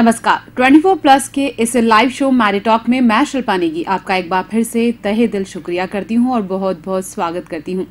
नमस्कार। 24 प्लस के इस लाइव शो मैरी टॉक में मैं शिल्पा नेगी आपका एक बार फिर से तहे दिल शुक्रिया करती हूं और बहुत बहुत स्वागत करती हूं।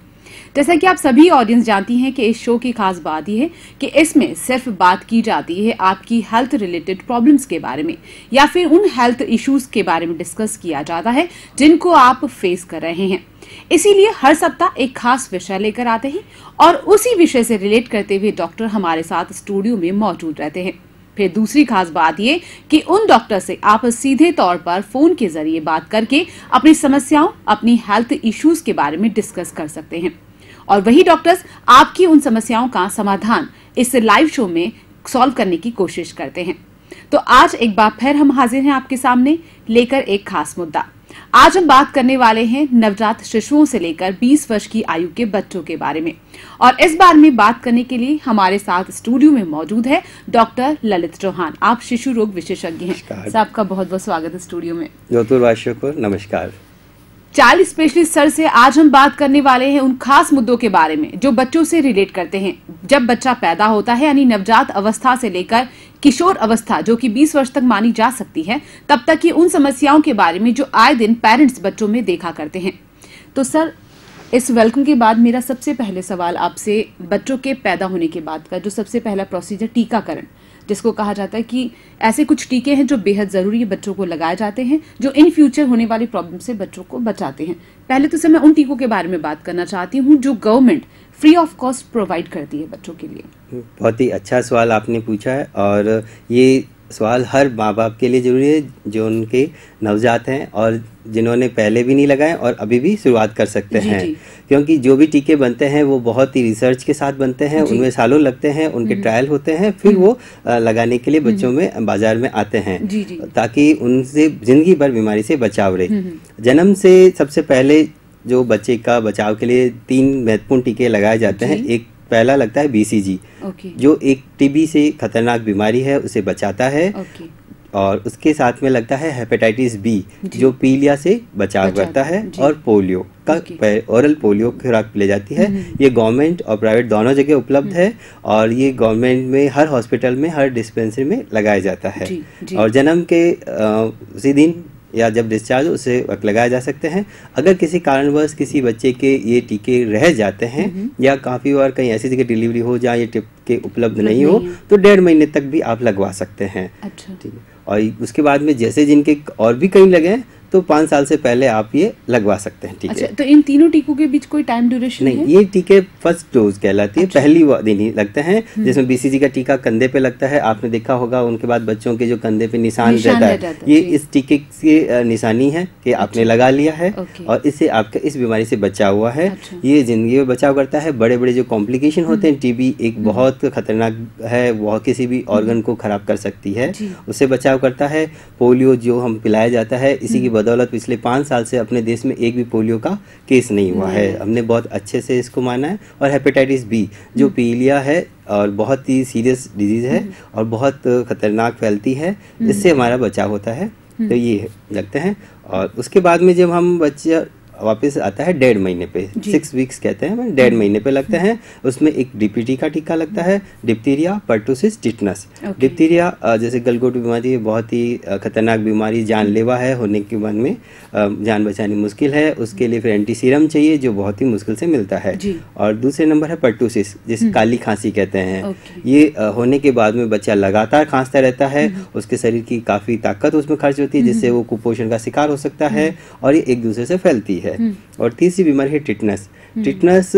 जैसा कि आप सभी ऑडियंस जानती हैं कि इस शो की खास बात यह है कि इसमें सिर्फ बात की जाती है आपकी हेल्थ रिलेटेड प्रॉब्लम्स के बारे में या फिर उन हेल्थ इश्यूज के बारे में डिस्कस किया जाता है जिनको आप फेस कर रहे हैं। इसीलिए हर सप्ताह एक खास विषय लेकर आते हैं और उसी विषय से रिलेट करते हुए डॉक्टर हमारे साथ स्टूडियो में मौजूद रहते हैं। फिर दूसरी खास बात ये कि उन डॉक्टर से आप सीधे तौर पर फोन के जरिए बात करके अपनी समस्याओं, अपनी हेल्थ इश्यूज के बारे में डिस्कस कर सकते हैं और वही डॉक्टर्स आपकी उन समस्याओं का समाधान इस लाइव शो में सॉल्व करने की कोशिश करते हैं। तो आज एक बार फिर हम हाजिर हैं आपके सामने लेकर एक खास मुद्दा। आज हम बात करने वाले हैं नवजात शिशुओं से लेकर 20 वर्ष की आयु के बच्चों के बारे में और इस बारे में बात करने के लिए हमारे साथ स्टूडियो में मौजूद है डॉक्टर ललित चौहान। आप शिशु रोग विशेषज्ञ हैं। सर, आपका बहुत बहुत स्वागत है स्टूडियो में। नमस्कार। चाइल्ड स्पेशलिस्ट सर से आज हम बात करने वाले हैं उन खास मुद्दों के बारे में जो बच्चों से रिलेट करते हैं जब बच्चा पैदा होता है, यानी नवजात अवस्था से लेकर किशोर अवस्था जो कि 20 वर्ष तक मानी जा सकती है, तब तक की उन समस्याओं के बारे में जो आए दिन पेरेंट्स बच्चों में देखा करते हैं। तो सर, इस वेलकम के बाद मेरा सबसे पहले सवाल आपसे बच्चों के पैदा होने के बाद का जो सबसे पहला प्रोसीजर टीकाकरण, जिसको कहा जाता है कि ऐसे कुछ टीके हैं जो बेहद जरूरी है बच्चों को लगाए जाते हैं जो इन फ्यूचर होने वाली प्रॉब्लम से बच्चों को बचाते हैं। पहले तो सर मैं उन टीकों के बारे में बात करना चाहती हूँ जो government free of cost provide करती है बच्चों के लिए। बहुत ही अच्छा सवाल आपने पूछा है और ये सवाल हर माँ बाप के लिए ज़रूरी है जो उनके नवजात हैं और जिन्होंने पहले भी नहीं लगाए और अभी भी शुरुआत कर सकते हैं। क्योंकि जो भी टीके बनते हैं वो बहुत ही रिसर्च के साथ बनते हैं, उनमें सालों लगते हैं, उनके ट्रायल होते हैं, फिर वो लगाने के लिए बच्चों में बाजार में आते हैं ताकि उनसे जिंदगी भर बीमारी से बचाव रहे। जन्म से सबसे पहले जो बच्चे का बचाव के लिए 3 महत्वपूर्ण टीके लगाए जाते हैं। एक पहला लगता है BCG जो एक टीबी से खतरनाक बीमारी है, उसे बचाता है। और उसके साथ में लगता है हेपेटाइटिस B जो पीलिया से बचाव करता है और पोलियो का ओरल पोलियो खुराक ले जाती है। ये गवर्नमेंट और प्राइवेट दोनों जगह उपलब्ध है और ये गवर्नमेंट में हर हॉस्पिटल में, हर डिस्पेंसरी में लगाया जाता है। और जन्म के उसी दिन या जब डिस्चार्ज हो उसे वक्त लगाया जा सकते हैं। अगर किसी कारणवश किसी बच्चे के ये टीके रह जाते हैं या काफ़ी बार कहीं ऐसी जगह डिलीवरी हो जहाँ ये टीके उपलब्ध नहीं हो तो 1.5 महीने तक भी आप लगवा सकते हैं। ठीक है। और उसके बाद में जैसे जिनके और भी कहीं लगे हैं तो 5 साल से पहले आप ये लगवा सकते हैं। ठीक है। तो इन तीनों टीकों के बीच कोई टाइम ड्यूरेशन नहीं है? ये टीके फर्स्ट डोज कहलाती है, पहली दिन ही लगते हैं। जिसमें BCG का टीका कंधे पे लगता है, आपने देखा होगा। उनके बाद बच्चों के जो कंधे पे निशान रहता है ये इस टीके की निशानी है कि आपने लगा लिया है और इससे आपका इस बीमारी से बचाव हुआ है। ये जिंदगी में बचाव करता है। बड़े बड़े जो कॉम्प्लिकेशन होते हैं, TB एक बहुत खतरनाक है, वह किसी भी ऑर्गन को खराब कर सकती है, उससे बचाव करता है। पोलियो जो हम पिलाया जाता है, इसी की बदौलत पिछले 5 साल से अपने देश में एक भी पोलियो का केस नहीं हुआ है। हमने बहुत अच्छे से इसको माना है। और हेपेटाइटिस B जो पीलिया है और बहुत ही सीरियस डिजीज है और बहुत खतरनाक फैलती है, इससे हमारा बचाव होता है। तो ये लगते हैं। और उसके बाद में जब हम बच्चा वापस आता है 1.5 महीने पे, 6 वीक्स कहते हैं, 1.5 महीने पे लगते हैं। उसमें एक DPT का टीका लगता है, डिप्थीरिया, पर्टुसिस, टिटनस। डिप्थीरिया जैसे गलघोटू बीमारी, बहुत ही खतरनाक बीमारी, जानलेवा है, होने के बाद में जान बचानी मुश्किल है। उसके लिए फिर एंटी सीरम चाहिए जो बहुत ही मुश्किल से मिलता है। और दूसरे नंबर है पर्टुसिस जिसे काली खांसी कहते हैं। ये होने के बाद में बच्चा लगातार खांसता रहता है, उसके शरीर की काफ़ी ताकत उसमें खर्च होती है जिससे वो कुपोषण का शिकार हो सकता है और ये एक दूसरे से फैलती है। और तीसरी बीमारी है टिटनस। टिटनस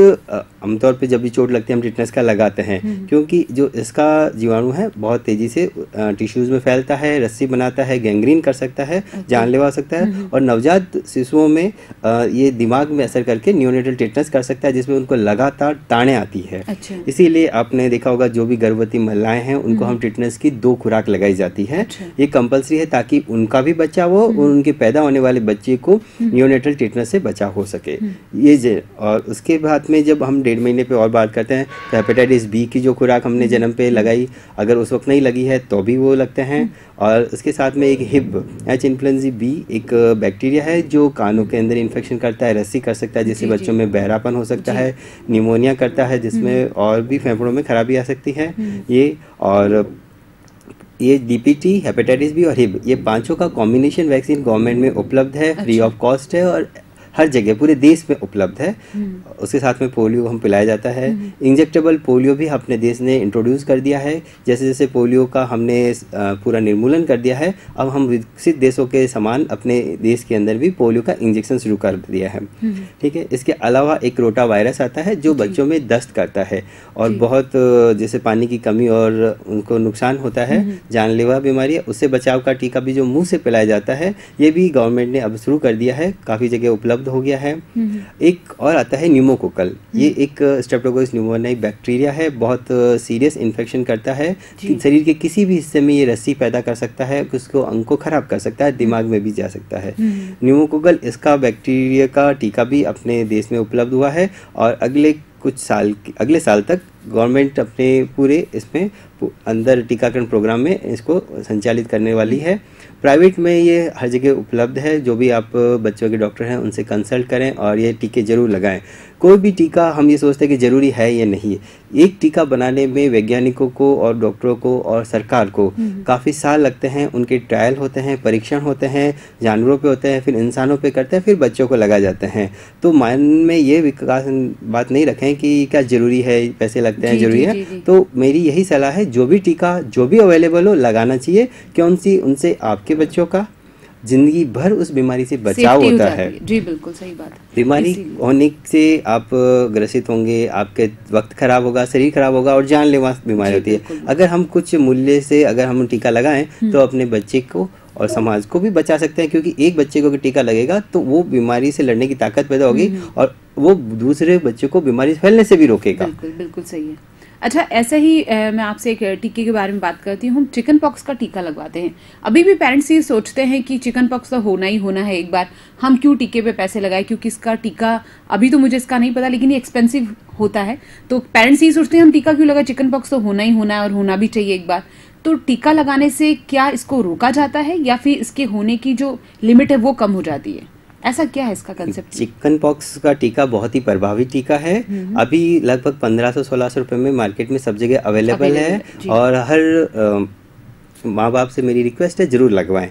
आमतौर पे जब भी चोट लगती है हम टिटनस का लगाते हैं क्योंकि जो इसका जीवाणु है बहुत तेजी से टिश्यूज में फैलता है, रस्सी बनाता है, गैंग्रीन कर सकता है, जानलेवा हो सकता है। और नवजात शिशुओं में ये दिमाग में असर करके न्यूनेटल टिटनस कर सकता है जिसमें उनको लगातार ताड़ें आती है। इसीलिए आपने देखा होगा जो भी गर्भवती महिलाएं हैं उनको हम टिटनस की 2 खुराक लगाई जाती है। ये कंपलसरी है ताकि उनका भी बचाव हो, उनके पैदा होने वाले बच्चे को न्यूनेटल टिटनस से बचाव हो सके। ये और उसके बाद में जब हम 1.5 महीने पे और बात करते हैं तो हेपेटाइटिस B की जो खुराक हमने जन्म पे लगाई, अगर उस वक्त नहीं लगी है तो भी वो लगते हैं। और उसके साथ में एक हिब H इन्फ्लुएंजा B एक बैक्टीरिया है जो कानों के अंदर इन्फेक्शन करता है, रस्सी कर सकता है जिससे बच्चों में बहरापन हो सकता है, निमोनिया करता है जिसमें और भी फेफड़ों में खराबी आ सकती है। ये और ये डीपीटी, हेपेटाइटिस बी और हिब, ये पांचों का कॉम्बिनेशन वैक्सीन गवर्नमेंट में उपलब्ध है, फ्री ऑफ कॉस्ट है और हर जगह पूरे देश में उपलब्ध है। उसके साथ में पोलियो हम पिलाया जाता है। इंजेक्टेबल पोलियो भी अपने देश ने इंट्रोड्यूस कर दिया है। जैसे जैसे पोलियो का हमने पूरा निर्मूलन कर दिया है, अब हम विकसित देशों के समान अपने देश के अंदर भी पोलियो का इंजेक्शन शुरू कर दिया है। ठीक है। इसके अलावा एक रोटा वायरस आता है जो बच्चों में दस्त करता है और बहुत जैसे पानी की कमी और उनको नुकसान होता है, जानलेवा बीमारी है, उससे बचाव का टीका भी जो मुंह से पिलाया जाता है, ये भी गवर्नमेंट ने अब शुरू कर दिया है, काफ़ी जगह उपलब्ध हो गया है। एक और आता है न्यूमोकोकल। ये एक स्ट्रेप्टोकोकस न्यूमोनियाई बैक्टीरिया है, बहुत सीरियस इन्फेक्शन करता है। शरीर के किसी भी हिस्से में ये रस्सी पैदा कर सकता है, उसको अंग को खराब कर सकता है, दिमाग में भी जा सकता है। न्यूमोकोकल, इसका बैक्टीरिया का टीका भी अपने देश में उपलब्ध हुआ है और अगले साल तक गवर्नमेंट अपने पूरे इसमें अंदर टीकाकरण प्रोग्राम में इसको संचालित करने वाली है। प्राइवेट में ये हर जगह उपलब्ध है। जो भी आप बच्चों के डॉक्टर हैं उनसे कंसल्ट करें और ये टीके जरूर लगाएं। कोई भी टीका हम ये सोचते हैं कि ज़रूरी है या नहीं है। एक टीका बनाने में वैज्ञानिकों को और डॉक्टरों को और सरकार को काफ़ी साल लगते हैं। उनके ट्रायल होते हैं, परीक्षण होते हैं, जानवरों पे होते हैं, फिर इंसानों पे करते हैं, फिर बच्चों को लगाए जाते हैं। तो मन में ये विकास बात नहीं रखें कि क्या ज़रूरी है, पैसे लगते हैं, ज़रूरी है। तो मेरी यही सलाह है, जो भी टीका जो भी अवेलेबल हो लगाना चाहिए, क्योंकि उनसे आपके बच्चों का जिंदगी भर उस बीमारी से बचाव होता है। जी बिल्कुल सही बात है। बीमारी होने से आप ग्रसित होंगे, आपके वक्त खराब होगा, शरीर खराब होगा और जानलेवा बीमारी होती है। अगर हम कुछ मूल्य से अगर हम टीका लगाएं तो अपने बच्चे को और समाज को भी बचा सकते हैं, क्योंकि एक बच्चे को टीका लगेगा तो वो बीमारी से लड़ने की ताकत पैदा होगी और वो दूसरे बच्चों को बीमारी फैलने से भी रोकेगा। बिल्कुल बिल्कुल सही है। अच्छा, ऐसा ही मैं आपसे एक टीके के बारे में बात करती हूँ। हम चिकन पॉक्स का टीका लगवाते हैं। अभी भी पेरेंट्स ये सोचते हैं कि चिकन पॉक्स तो होना ही होना है एक बार, हम क्यों टीके पे पैसे लगाए, क्योंकि इसका टीका अभी तो मुझे इसका नहीं पता, लेकिन ये एक्सपेंसिव होता है। तो पेरेंट्स ये सोचते हैं हम टीका क्यों लगाए, चिकन पॉक्स तो होना ही होना है और होना भी चाहिए एक बार। तो टीका लगाने से क्या इसको रोका जाता है या फिर इसके होने की जो लिमिट है वो कम हो जाती है? ऐसा क्या है इसका कंसेप्ट? चिकन पॉक्स का टीका बहुत ही प्रभावी टीका है। अभी लगभग 1500-1600 रुपए में मार्केट में सब जगह अवेलेबल है और हर माँ बाप से मेरी रिक्वेस्ट है जरूर लगवाएं।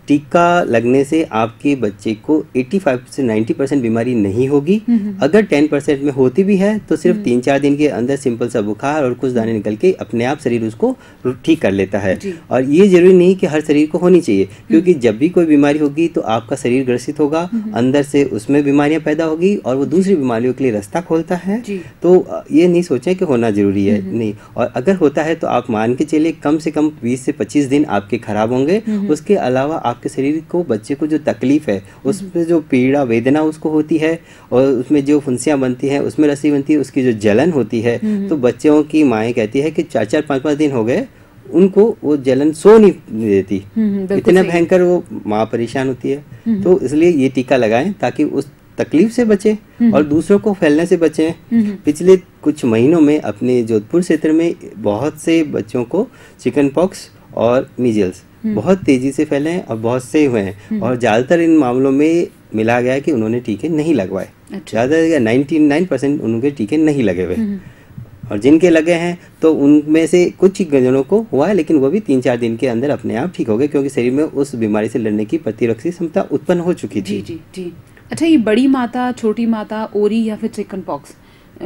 टीका लगने से आपके बच्चे को 85 से 90% बीमारी नहीं होगी। अगर 10% में होती भी है तो सिर्फ 3-4 दिन के अंदर सिंपल सा बुखार और कुछ दाने निकल के अपने आप शरीर उसको ठीक कर लेता है। और ये जरूरी नहीं कि हर शरीर को होनी चाहिए, क्योंकि जब भी कोई बीमारी होगी तो आपका शरीर ग्रसित होगा, अंदर से उसमें बीमारियां पैदा होगी और वो दूसरी बीमारियों के लिए रास्ता खोलता है। तो ये नहीं सोचें कि होना जरूरी है, नहीं। और अगर होता है तो आप मान के चलिए कम से कम 20 से 25 दिन आपके खराब होंगे। उसके अलावा आपके शरीर को, बच्चे को जो तकलीफ है, उसमें जो पीड़ा वेदना उसको होती है और उसमें जो फुंसियां बनती हैं, उसमें रस्सी बनती है, उसकी जो जलन होती है, तो बच्चों की माएँ कहती है कि 4-4, 5-5 दिन हो गए उनको वो जलन सो नहीं देती, इतना भयंकर वो माँ परेशान होती है। तो इसलिए ये टीका लगाएं ताकि उस तकलीफ से बचे और दूसरों को फैलने से बचें। पिछले कुछ महीनों में अपने जोधपुर क्षेत्र में बहुत से बच्चों को चिकन पॉक्स और मीजल्स बहुत तेजी से फैले हैं और बहुत से हुए हैं और ज़्यादातर इन मामलों में मिला गया है कि उन्होंने टीके नहीं लगवाए। ज़्यादा 99% उनके टीके नहीं लगे हुए और जिनके लगे हैं तो उनमें से कुछ ही जनों को हुआ है, लेकिन वो भी 3-4 दिन के अंदर अपने आप ठीक हो गए, क्योंकि शरीर में उस बीमारी से लड़ने की प्रतिरक्षी क्षमता उत्पन्न हो चुकी थी। जी जी। अच्छा, ये बड़ी माता, छोटी माता, ओरी या फिर chickenpox,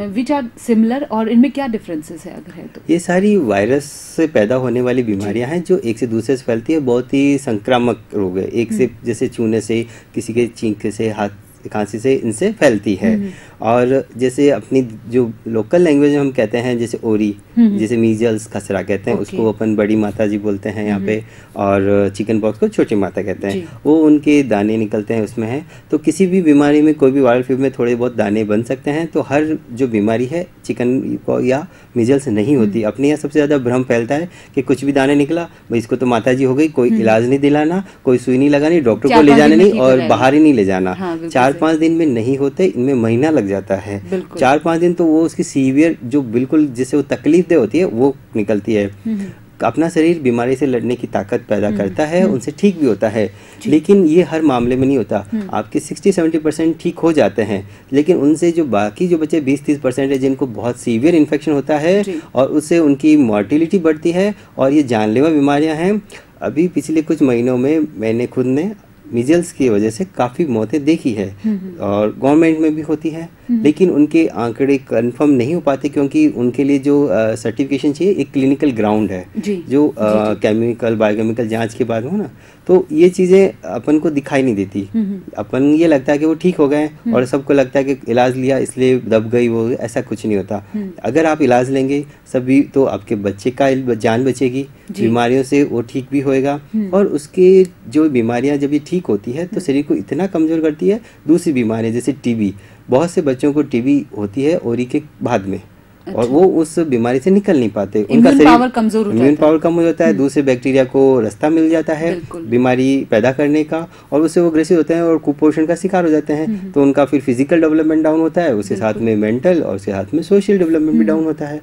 which are similar, और इनमें क्या डिफरेंसेस है अगर है तो? ये सारी वायरस से पैदा होने वाली बीमारियां हैं जो एक से दूसरे से फैलती है। बहुत ही संक्रामक रोग है, एक से जैसे छूने से, किसी के छींके से, हाथ खांसी से इनसे फैलती है। और जैसे अपनी जो लोकल लैंग्वेज में हम कहते हैं, जैसे ओरी, जैसे मीजल्स खसरा कहते हैं, उसको अपन बड़ी माता जी बोलते हैं यहाँ पे, और चिकन पॉक्स को छोटी माता कहते हैं। वो उनके दाने निकलते हैं उसमें है। तो किसी भी बीमारी में, कोई भी वायरल फीवर में थोड़े बहुत दाने बन सकते हैं। तो हर जो बीमारी है चिकन को या मीजल्स नहीं होती। अपने यहाँ सबसे ज़्यादा भ्रम फैलता है कि कुछ भी दाने निकला, भाई इसको तो माता जी हो गई, कोई इलाज नहीं दिलाना, कोई सुई नहीं लगानी, डॉक्टर को ले जाना नहीं और बाहर ही नहीं ले जाना। 4-5 दिन में नहीं होते, इनमें महीना लग जाता है। 4-5 दिन तो वो उसकी सीवियर जो बिल्कुल जिसे वो तकलीफ दे होती है वो निकलती है। अपना शरीर बीमारी से लड़ने की ताकत पैदा करता है, उनसे ठीक भी होता है। लेकिन ये हर मामले में नहीं होता। आपके 60-70% ठीक हो जाते हैं, लेकिन उनसे जो बाकी जो बच्चे 20-30% है जिनको बहुत सीवियर इन्फेक्शन होता है और उससे उनकी मॉर्टिलिटी बढ़ती है और ये जानलेवा बीमारियां हैं। अभी पिछले कुछ महीनों में मैंने खुद ने मीजल्स की वजह से काफ़ी मौतें देखी है और गवर्नमेंट में भी होती है, लेकिन उनके आंकड़े कंफर्म नहीं हो पाते क्योंकि उनके लिए जो सर्टिफिकेशन चाहिए एक क्लिनिकल ग्राउंड है जो केमिकल बायोकेमिकल जांच के बाद हो ना, तो ये चीज़ें अपन को दिखाई नहीं देती। अपन ये लगता है कि वो ठीक हो गए और सबको लगता है कि इलाज लिया इसलिए दब गई वो, ऐसा कुछ नहीं होता। अगर आप इलाज लेंगे सभी तो आपके बच्चे का जान बचेगी, बीमारियों से वो ठीक भी होएगा और उसके जो बीमारियां जब ये ठीक होती है तो शरीर को इतना कमज़ोर करती है। दूसरी बीमारियां जैसे टीबी, बहुत से बच्चों को टीबी होती है ओरी के बाद में और वो उस बीमारी से निकल नहीं पाते, उनका पावर कमजोर हो जाता है, इम्यून पावर कम हो जाता है, दूसरे बैक्टीरिया को रास्ता मिल जाता है बीमारी पैदा करने का और उससे वो ग्रसित होते हैं और कुपोषण का शिकार हो जाते हैं। तो उनका फिर फिजिकल डेवलपमेंट डाउन होता है, उसके साथ में मेंटल और उसके साथ में सोशल डेवलपमेंट भी डाउन होता है।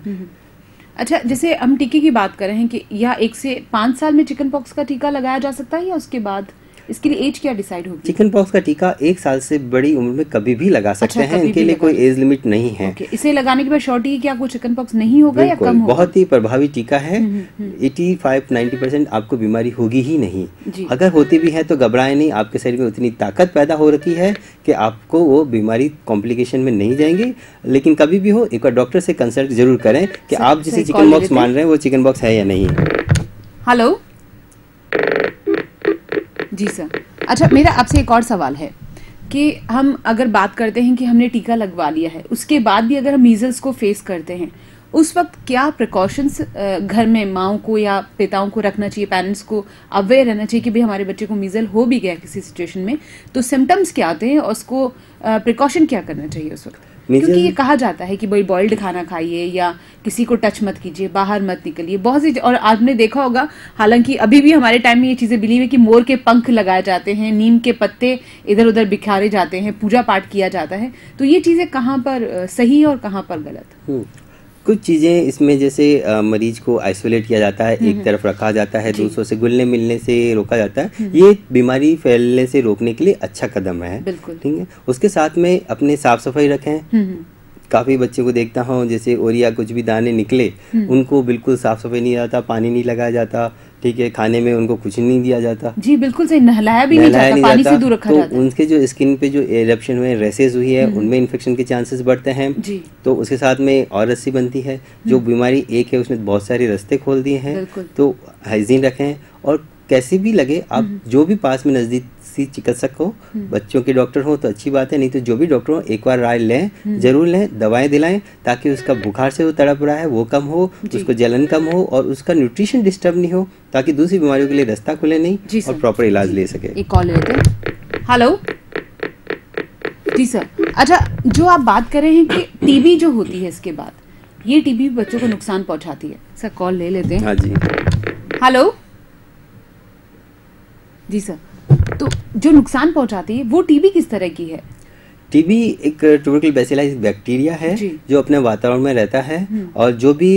अच्छा, जैसे हम टीके की बात कर रहे हैं कि या 1 से 5 साल में चिकन पॉक्स का टीका लगाया जा सकता है या उसके बाद, इसके लिए एज क्या डिसाइड होगी? चिकन पॉक्स का टीका 1 साल से बड़ी उम्र में कभी भी लगा सकते हैं, इनके लिए कोई एज लिमिट नहीं है। इसे लगाने के बाद श्योरिटी है कि आपको चिकन पॉक्स नहीं होगा या कम होगा? बहुत ही प्रभावी टीका है। 85-90% आपको बीमारी होगी ही नहीं। अगर होती भी है तो घबराए नहीं, आपके शरीर में उतनी ताकत पैदा हो रखी है कि आपको वो बीमारी कॉम्प्लिकेशन में नहीं जाएंगे। लेकिन कभी भी हो एक बार डॉक्टर से कंसल्ट जरूर करें कि आप जिसे चिकन पॉक्स मान रहे हैं वो चिकन पॉक्स है या नहीं। हेलो जी सर। अच्छा, मेरा आपसे एक और सवाल है कि हम अगर बात करते हैं कि हमने टीका लगवा लिया है, उसके बाद भी अगर हम मीजल्स को फेस करते हैं, उस वक्त क्या प्रिकॉशंस घर में माओं को या पिताओं को रखना चाहिए, पेरेंट्स को अवेयर रहना चाहिए कि भाई हमारे बच्चे को मीजल हो भी गया किसी सिचुएशन में तो सिम्टम्स क्या आते हैं और उसको प्रिकॉशन क्या करना चाहिए उस वक्त? क्योंकि ये कहा जाता है कि भाई बॉइल्ड खाना खाइए या किसी को टच मत कीजिए, बाहर मत निकलिए, बहुत सी। और आपने देखा होगा, हालांकि अभी भी हमारे टाइम में ये चीजें बिलीव है कि मोर के पंख लगाए जाते हैं, नीम के पत्ते इधर उधर बिखारे जाते हैं, पूजा पाठ किया जाता है, तो ये चीजें कहाँ पर सही और कहाँ पर गलत? कुछ चीज़ें इसमें जैसे मरीज को आइसोलेट किया जाता है, एक तरफ रखा जाता है, दूसरों से घुलने मिलने से रोका जाता है, ये बीमारी फैलने से रोकने के लिए अच्छा कदम है। ठीक है, उसके साथ में अपने साफ सफाई रखें। काफ़ी बच्चे को देखता हूँ जैसे ओरिया कुछ भी दाने निकले उनको बिल्कुल साफ सफाई नहीं आता, पानी नहीं लगाया जाता, ठीक है, खाने में उनको कुछ नहीं दिया जाता। जी बिल्कुल सही, नहलाया भी नहीं जाता, पानी से दूर रखा जाता है। उनके जो स्किन पे जो एरप्शन हुए, रेसेस हुई है, उनमें इन्फेक्शन के चांसेस बढ़ते हैं। तो उसके साथ में और रस्सी बनती है, जो बीमारी एक है उसने बहुत सारे रास्ते खोल दिए हैं। तो हाइजीन रखें और कैसे भी लगे आप जो भी पास में नजदीक चिकित्सक हो, बच्चों के डॉक्टर हो तो अच्छी बात है, नहीं तो जो भी डॉक्टर हो एक बार राय लें, जरूर लें, दवाएं दिलाएं ताकि उसका बुखार से वो तड़प रहा है वो कम हो, उसको जलन कम हो और उसका न्यूट्रिशन डिस्टर्ब नहीं हो, ताकि दूसरी बीमारियों के लिए रास्ता खुले नहीं और प्रॉपर इलाज ले सके। एक कॉल लेते हैं। हेलो जी सर। अच्छा, जो आप बात कर रहे हैं कि टीबी जो होती है इसके बाद, ये टीबी बच्चों को नुकसान पहुंचाती है, सर कॉल ले लेते हैं। हाँ जी। हेलो जी सर, तो जो नुकसान पहुंचाती है वो टीबी किस तरह की है? टीबी एक ट्यूबरकुल बैसिलस बैक्टीरिया है जो अपने वातावरण में रहता है और जो भी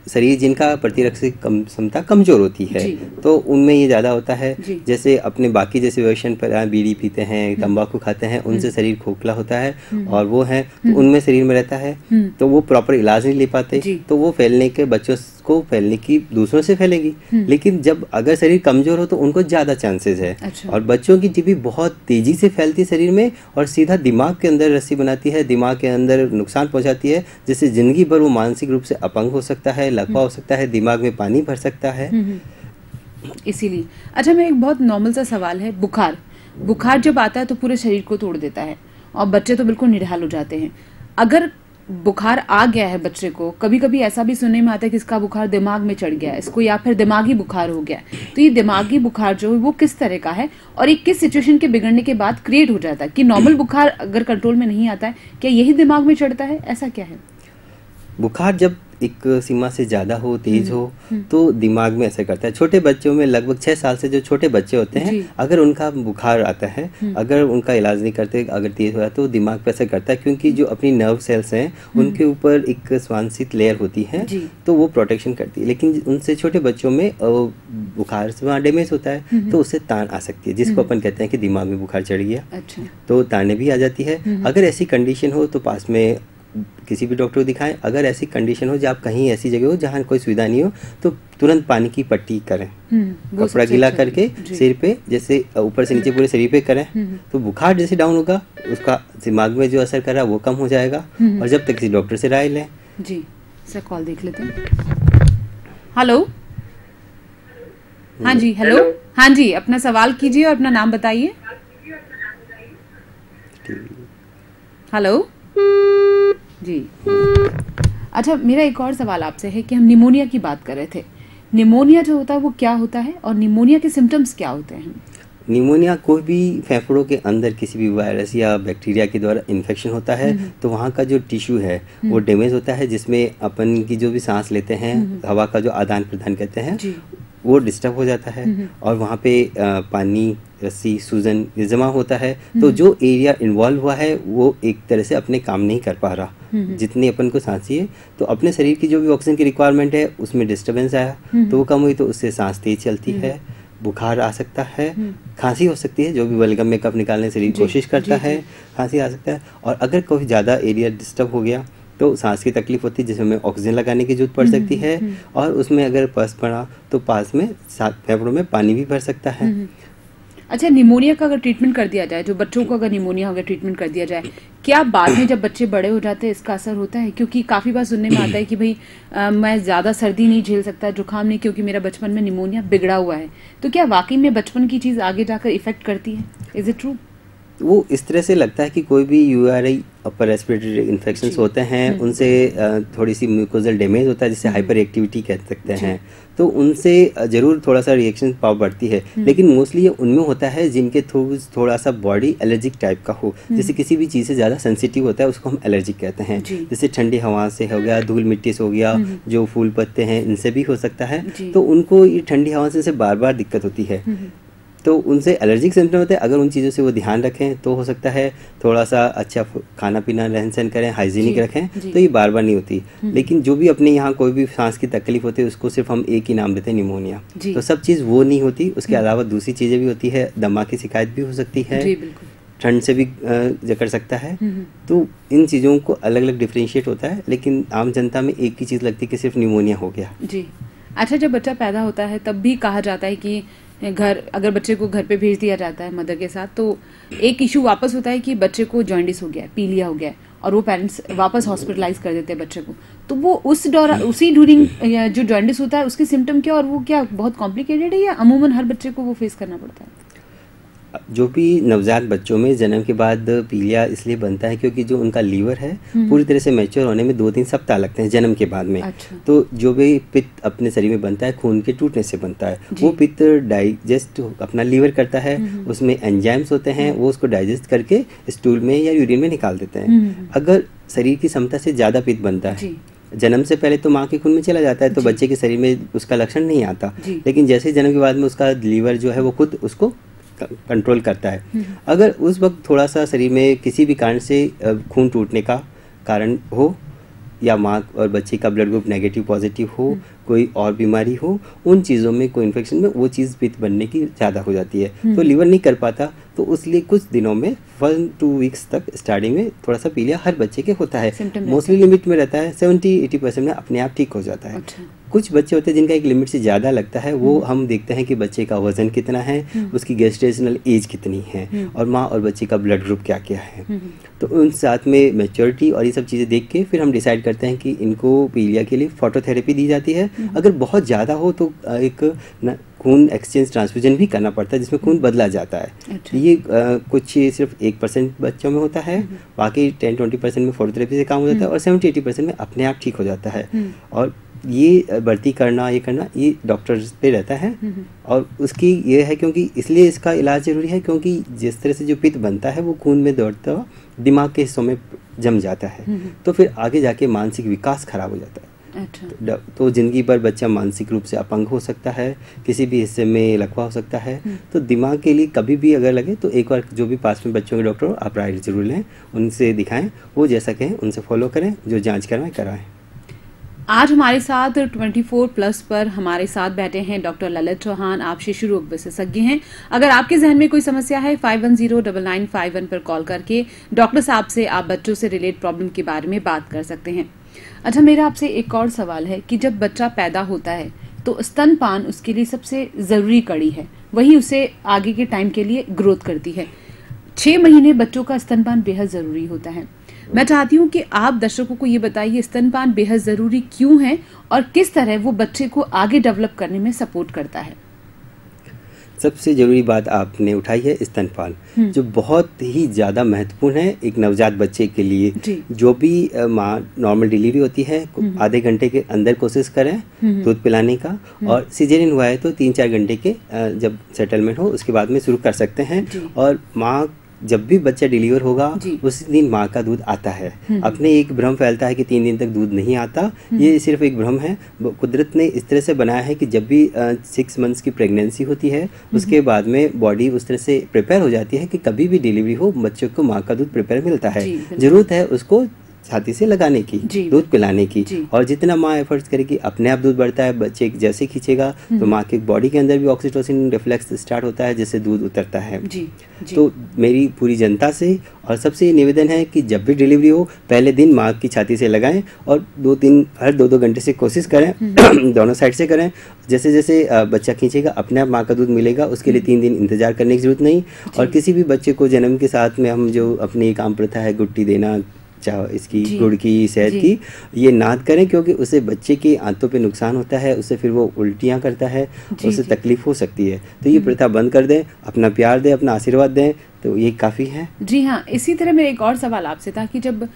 शरीर जिनका प्रतिरक्षक क्षमता कमजोर होती है तो उनमें ये ज्यादा होता है। जैसे अपने बाकी जैसे व्यसन पर बीड़ी पीते हैं, तंबाकू खाते हैं, उनसे शरीर खोखला होता है और वो है तो उनमें शरीर में रहता है तो वो प्रॉपर इलाज नहीं ले पाते, तो वो फैलने के बच्चों को फैलने की दूसरों से फैलेगी। लेकिन जब अगर शरीर कमजोर हो तो उनको ज्यादा चांसेस है। और बच्चों की टीबी बहुत तेजी से फैलती है शरीर में और सीधा दिमाग के अंदर रस्सी बनाती है, दिमाग के अंदर नुकसान पहुंचाती है, जिससे जिंदगी भर वो मानसिक रूप से अपंग हो सकता है, लकवा हो सकता है, दिमाग में पानी भर सकता है। इसीलिए अच्छा, मैं एक बहुत नॉर्मल सा सवाल है, बुखार जब आता है तो पूरे शरीर को तोड़ देता है और बच्चे तो बिल्कुल निढाल हो जाते हैं। अगर बुखार आ गया है बच्चे को, कभी कभी ऐसा भी सुनने में आता है कि इसका बुखार दिमाग में चढ़ गया है इसको, या फिर दिमागी बुखार हो गया है, तो ये दिमागी बुखार जो है वो किस तरह का है और ये किस सिचुएशन के बिगड़ने के बाद क्रिएट हो जाता है? कि नॉर्मल बुखार अगर कंट्रोल में नहीं आता है, क्या यही दिमाग में चढ़ता है, ऐसा क्या है? बुखार जब एक सीमा से ज़्यादा हो, तेज हो, तो दिमाग में असर करता है। छोटे बच्चों में लगभग 6 साल से जो छोटे बच्चे होते हैं, अगर उनका बुखार आता है, अगर उनका इलाज नहीं करते, अगर तेज हो जाए तो दिमाग पे असर करता है, क्योंकि जो अपनी नर्व सेल्स हैं उनके ऊपर एक श्वासित लेयर होती है, तो वो प्रोटेक्शन करती है। लेकिन उनसे छोटे बच्चों में बुखार से वहाँ डैमेज होता है, तो उससे तान आ सकती है, जिसको अपन कहते हैं कि दिमाग में बुखार चढ़ गया। अच्छा। तो ताने भी आ जाती है। अगर ऐसी कंडीशन हो तो पास में किसी भी डॉक्टर को दिखाएं। अगर ऐसी कंडीशन हो, जब कहीं ऐसी जगह हो जहाँ कोई सुविधा नहीं हो, तो तुरंत पानी की पट्टी करें, कपड़ा गीला करके सिर पे, जैसे ऊपर से नीचे पूरे शरीर पे करें, तो बुखार जैसे डाउन होगा, उसका दिमाग में जो असर कर रहा है वो कम हो जाएगा। और जब तक किसी डॉक्टर से राय लें। जी सर, कॉल देख लेते हैं। हेलो। हाँ जी, हेलो। हाँ जी, अपना सवाल कीजिए और अपना नाम बताइए। हेलो जी। अच्छा, मेरा एक और सवाल आपसे है कि हम निमोनिया की बात कर रहे थे। निमोनिया जो होता है वो क्या होता है, और निमोनिया के सिम्टम्स क्या होते हैं? निमोनिया कोई भी फेफड़ों के अंदर किसी भी वायरस या बैक्टीरिया के द्वारा इन्फेक्शन होता है, तो वहाँ का जो टिश्यू है वो डैमेज होता है, जिसमें अपन की जो भी सांस लेते हैं, हवा का जो आदान प्रदान कहते हैं, वो डिस्टर्ब हो जाता है। और वहाँ पे पानी, रस्सी, सूजन ये जमा होता है। तो जो एरिया इन्वॉल्व हुआ है वो एक तरह से अपने काम नहीं कर पा रहा, जितनी अपन को सांस चाहिए। तो अपने शरीर की जो भी ऑक्सीजन की रिक्वायरमेंट है उसमें डिस्टर्बेंस आया, तो वो कम हुई, तो उससे सांस तेज चलती है, बुखार आ सकता है, खांसी हो सकती है, जो भी बलगम में कफ निकालने शरीर कोशिश करता है, खांसी आ सकता है। और अगर कोई ज़्यादा एरिया डिस्टर्ब हो गया तो सांस की तकलीफ होती है, जिसमें ऑक्सीजन लगाने की जरूरत पड़ सकती है। और उसमें अगर पस पड़ा तो पास में फेफड़ों में पानी भी भर सकता है। अच्छा, निमोनिया का अगर ट्रीटमेंट कर दिया जाए, जो बच्चों को अगर निमोनिया हो गया ट्रीटमेंट कर दिया जाए, क्या बाद में जब बच्चे बड़े हो जाते हैं इसका असर होता है? क्योंकि काफ़ी बार सुनने में आता है कि भाई मैं ज़्यादा सर्दी नहीं झेल सकता, जुकाम नहीं, क्योंकि मेरा बचपन में निमोनिया बिगड़ा हुआ है। तो क्या वाकई में बचपन की चीज़ आगे जाकर इफेक्ट करती है? Is it true? वो इस तरह से लगता है कि कोई भी URI अपर रेस्पिरेटरी इन्फेक्शंस होते हैं, उनसे थोड़ी सी म्यूकोजल डैमेज होता है, जिससे हाइपर एक्टिविटी कह सकते हैं, तो उनसे ज़रूर थोड़ा सा रिएक्शन पावर बढ़ती है। लेकिन मोस्टली ये उनमें होता है जिनके थोड़ा सा बॉडी एलर्जिक टाइप का हो, जैसे किसी भी चीज़ से ज़्यादा सेंसिटिव होता है, उसको हम एलर्जिक कहते हैं। जैसे ठंडी हवा से हो गया, धूल मिट्टी से हो गया, जो फूल पत्ते हैं इनसे भी हो सकता है। तो उनको ये ठंडी हवा से बार बार दिक्कत होती है, तो उनसे एलर्जिक सिम्टम होते हैं। अगर उन चीज़ों से वो ध्यान रखें तो हो सकता है थोड़ा सा अच्छा खाना पीना, रहन सहन करें, हाइजीनिक रखें, तो ये बार बार नहीं होती। लेकिन जो भी अपने यहाँ कोई भी सांस की तकलीफ होती है उसको सिर्फ हम एक ही नाम देते हैं, निमोनिया। तो सब चीज़ वो नहीं होती, उसके अलावा दूसरी चीज़ें भी होती है। दमा की शिकायत भी हो सकती है, ठंड से भी जकड़ सकता है। तो इन चीज़ों को अलग अलग डिफ्रेंशिएट होता है, लेकिन आम जनता में एक ही चीज़ लगती है कि सिर्फ निमोनिया हो गया। जी। अच्छा, जब बच्चा पैदा होता है तब भी कहा जाता है कि अगर बच्चे को घर पे भेज दिया जाता है मदर के साथ, तो एक इशू वापस होता है कि बच्चे को जॉन्डिस हो गया है, पीलिया हो गया है, और वो पेरेंट्स वापस हॉस्पिटलाइज कर देते हैं बच्चे को। तो वो उसी ड्यूरिंग जो जॉन्डिस होता है उसके सिम्टम क्या, और वो क्या बहुत कॉम्प्लिकेटेड है या अमूमन हर बच्चे को वो फेस करना पड़ता है? जो भी नवजात बच्चों में जन्म के बाद पीलिया इसलिए बनता है क्योंकि जो उनका लीवर है पूरी तरह से मैच्योर होने में 2-3 सप्ताह लगते हैं जन्म के बाद में। अच्छा। तो जो भी पित्त अपने शरीर में बनता है खून के टूटने से बनता है, वो पित्त डाइजेस्ट अपना लीवर करता है, उसमें एंजाइम्स होते हैं, वो उसको डाइजेस्ट करके स्टूल में या यूरिन में निकाल देते हैं। अगर शरीर की क्षमता से ज़्यादा पित्त बनता है, जन्म से पहले तो माँ के खून में चला जाता है, तो बच्चे के शरीर में उसका लक्षण नहीं आता, लेकिन जैसे जन्म के बाद में उसका लीवर जो है वो खुद उसको कंट्रोल करता है। अगर उस वक्त थोड़ा सा शरीर में किसी भी कारण से खून टूटने का कारण हो, या माँ और बच्चे का ब्लड ग्रुप नेगेटिव पॉजिटिव हो, कोई और बीमारी हो, उन चीज़ों में कोई इन्फेक्शन में वो चीज़ पित्त बनने की ज़्यादा हो जाती है, तो लीवर नहीं कर पाता। तो उसलिए कुछ दिनों में 1-2 वीक्स तक स्टार्टिंग में थोड़ा सा पीलिया हर बच्चे के होता है, मोस्टली लिमिट में रहता है, 70-80% में अपने आप ठीक हो जाता है। अच्छा। कुछ बच्चे होते हैं जिनका एक लिमिट से ज़्यादा लगता है, वो हम देखते हैं कि बच्चे का वजन कितना है, उसकी गेस्टेशनल एज कितनी है, और माँ और बच्चे का ब्लड ग्रुप क्या क्या है। तो उन साथ में मैच्योरिटी और ये सब चीज़ें देख के फिर हम डिसाइड करते हैं कि इनको पीलिया के लिए फोटोथेरेपी दी जाती है। अगर बहुत ज़्यादा हो तो एक खून एक्सचेंज ट्रांसफ्यूजन भी करना पड़ता है, जिसमें खून बदला जाता है। अच्छा। ये कुछ सिर्फ 1% बच्चों में होता है, बाकी 10-20% में फोटोथेरेपी से काम हो जाता है, और 70-80% में अपने आप ठीक हो जाता है। और ये भर्ती करना, ये करना, ये डॉक्टर्स पे रहता है। और उसकी ये है क्योंकि इसलिए इसका इलाज ज़रूरी है, क्योंकि जिस तरह से जो पित्त बनता है वो खून में दौड़ता हुआ दिमाग के हिस्सों में जम जाता है, तो फिर आगे जाके मानसिक विकास खराब हो जाता है। अच्छा। तो जिंदगी भर बच्चा मानसिक रूप से अपंग हो सकता है, किसी भी हिस्से में लकवा हो सकता है। तो दिमाग के लिए कभी भी अगर लगे तो एक बार जो भी पास में बच्चों के डॉक्टर हो आप राय जरूर लें, उनसे दिखाएं, वो जैसा कहें उनसे फॉलो करें, जो जांच करवाएं कराएं। आज हमारे साथ 24+ पर हमारे साथ बैठे हैं डॉक्टर ललित चौहान। आप शिशु रोग विशेषज्ञ हैं। अगर आपके जहन में कोई समस्या है 51099551 पर कॉल करके डॉक्टर साहब से आप बच्चों से रिलेटेड प्रॉब्लम के बारे में बात कर सकते हैं। अच्छा, मेरा आपसे एक और सवाल है कि जब बच्चा पैदा होता है तो स्तनपान उसके लिए सबसे जरूरी कड़ी है, वही उसे आगे के टाइम के लिए ग्रोथ करती है। 6 महीने बच्चों का स्तनपान बेहद जरूरी होता है। मैं चाहती हूँ कि आप दर्शकों को ये बताइए स्तनपान बेहद जरूरी क्यों है और किस तरह वो बच्चे को आगे डेवलप करने में सपोर्ट करता है। सबसे जरूरी बात आपने उठाई है स्तनपान, जो बहुत ही ज़्यादा महत्वपूर्ण है एक नवजात बच्चे के लिए। जो भी माँ नॉर्मल डिलीवरी होती है आधे घंटे के अंदर कोशिश करें दूध पिलाने का, और सिजेरियन हुआ है तो 3-4 घंटे के जब सेटलमेंट हो उसके बाद में शुरू कर सकते हैं। और माँ जब भी बच्चा डिलीवर होगा उसी दिन माँ का दूध आता है। अपने एक भ्रम फैलता है कि 3 दिन तक दूध नहीं आता, ये सिर्फ एक भ्रम है। कुदरत ने इस तरह से बनाया है कि जब भी 6 मंथ्स की प्रेगनेंसी होती है उसके बाद में बॉडी उस तरह से प्रिपेयर हो जाती है कि कभी भी डिलीवरी हो बच्चों को माँ का दूध प्रिपेयर मिलता है। जरूरत है उसको छाती से लगाने की, दूध पिलाने की, और जितना माँ एफर्ट्स करेगी अपने आप दूध बढ़ता है। बच्चे जैसे खींचेगा तो माँ के बॉडी के अंदर भी ऑक्सीटोसिन रिफ्लेक्स स्टार्ट होता है जिससे दूध उतरता है। तो मेरी पूरी जनता से और सबसे निवेदन है कि जब भी डिलीवरी हो पहले दिन माँ की छाती से लगाएं और हर 2-2 घंटे से कोशिश करें दोनों साइड से करें। जैसे जैसे बच्चा खींचेगा अपने आप माँ का दूध मिलेगा, उसके लिए 3 दिन इंतजार करने की जरूरत नहीं। और किसी भी बच्चे को जन्म के साथ में हम जो अपनी एक आम प्रथा है गुट्टी देना, चाहे इसकी गुड़ की शहद की, ये नाद करें, क्योंकि उससे बच्चे की आंतों पे नुकसान होता है, उससे फिर वो उल्टियाँ करता है, उससे तकलीफ हो सकती है। तो ये प्रथा बंद कर दें, अपना प्यार दें, अपना आशीर्वाद दें, तो ये काफ़ी है। जी हाँ, इसी तरह मेरा एक और सवाल आपसे था कि जब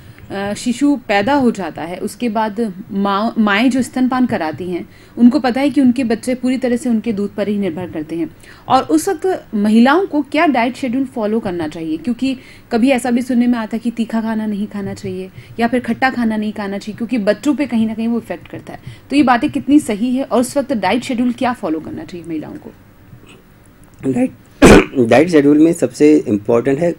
शिशु पैदा हो जाता है उसके बाद माएँ जो स्तनपान कराती हैं उनको पता है कि उनके बच्चे पूरी तरह से उनके दूध पर ही निर्भर करते हैं, और उस वक्त महिलाओं को क्या डाइट शेड्यूल फॉलो करना चाहिए? क्योंकि कभी ऐसा भी सुनने में आता है कि तीखा खाना नहीं खाना चाहिए या फिर खट्टा खाना नहीं खाना चाहिए, क्योंकि बच्चों पे कहीं ना कहीं वो इफेक्ट करता है। तो ये बातें कितनी सही है और उस वक्त डाइट शेड्यूल क्या फॉलो करना चाहिए महिलाओं को? डाइट शेड्यूल में सबसे इम्पोर्टेंट है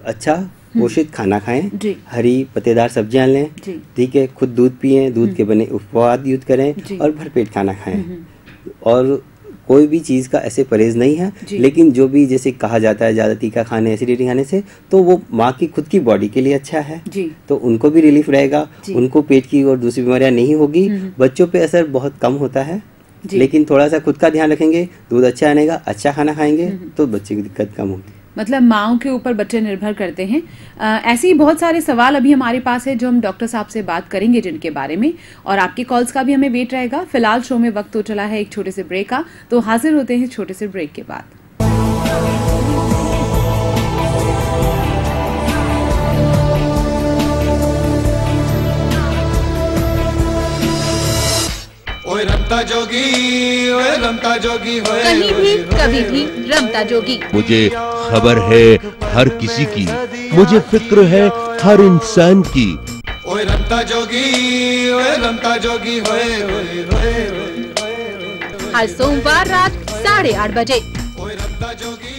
अच्छा पोषित खाना खाएं, हरी पत्तेदार सब्जियां लें, ठीक है, खुद दूध पिएं, दूध के बने उपवाद यूज करें और भरपेट खाना खाएं। और कोई भी चीज़ का ऐसे परहेज नहीं है, लेकिन जो भी जैसे कहा जाता है ज़्यादा तीखा खाने, एसिडिटी खाने से, तो वो माँ की खुद की बॉडी के लिए अच्छा है, तो उनको भी रिलीफ रहेगा, उनको पेट की और दूसरी बीमारियां नहीं होगी। बच्चों पे असर बहुत कम होता है, लेकिन थोड़ा सा खुद का ध्यान रखेंगे, दूध अच्छा आनेगा, अच्छा खाना खाएंगे तो बच्चे की दिक्कत कम होगी। मतलब माँओं के ऊपर बच्चे निर्भर करते हैं। ऐसे ही बहुत सारे सवाल अभी हमारे पास है जो हम डॉक्टर साहब से बात करेंगे जिनके बारे में, और आपके कॉल्स का भी हमें वेट रहेगा। फिलहाल शो में वक्त हो चला है एक छोटे से ब्रेक का, तो हाजिर होते हैं छोटे से ब्रेक के बाद। रमता जोगी, ओए रमता जोगी, कहीं भी कभी भी रमता जोगी। मुझे खबर है हर किसी की, मुझे फिक्र है हर इंसान की। ओए रमता जोगी, ओए रमता जोगी, होए हर सोमवार रात 8:30 बजे। ओए रमता जोगी।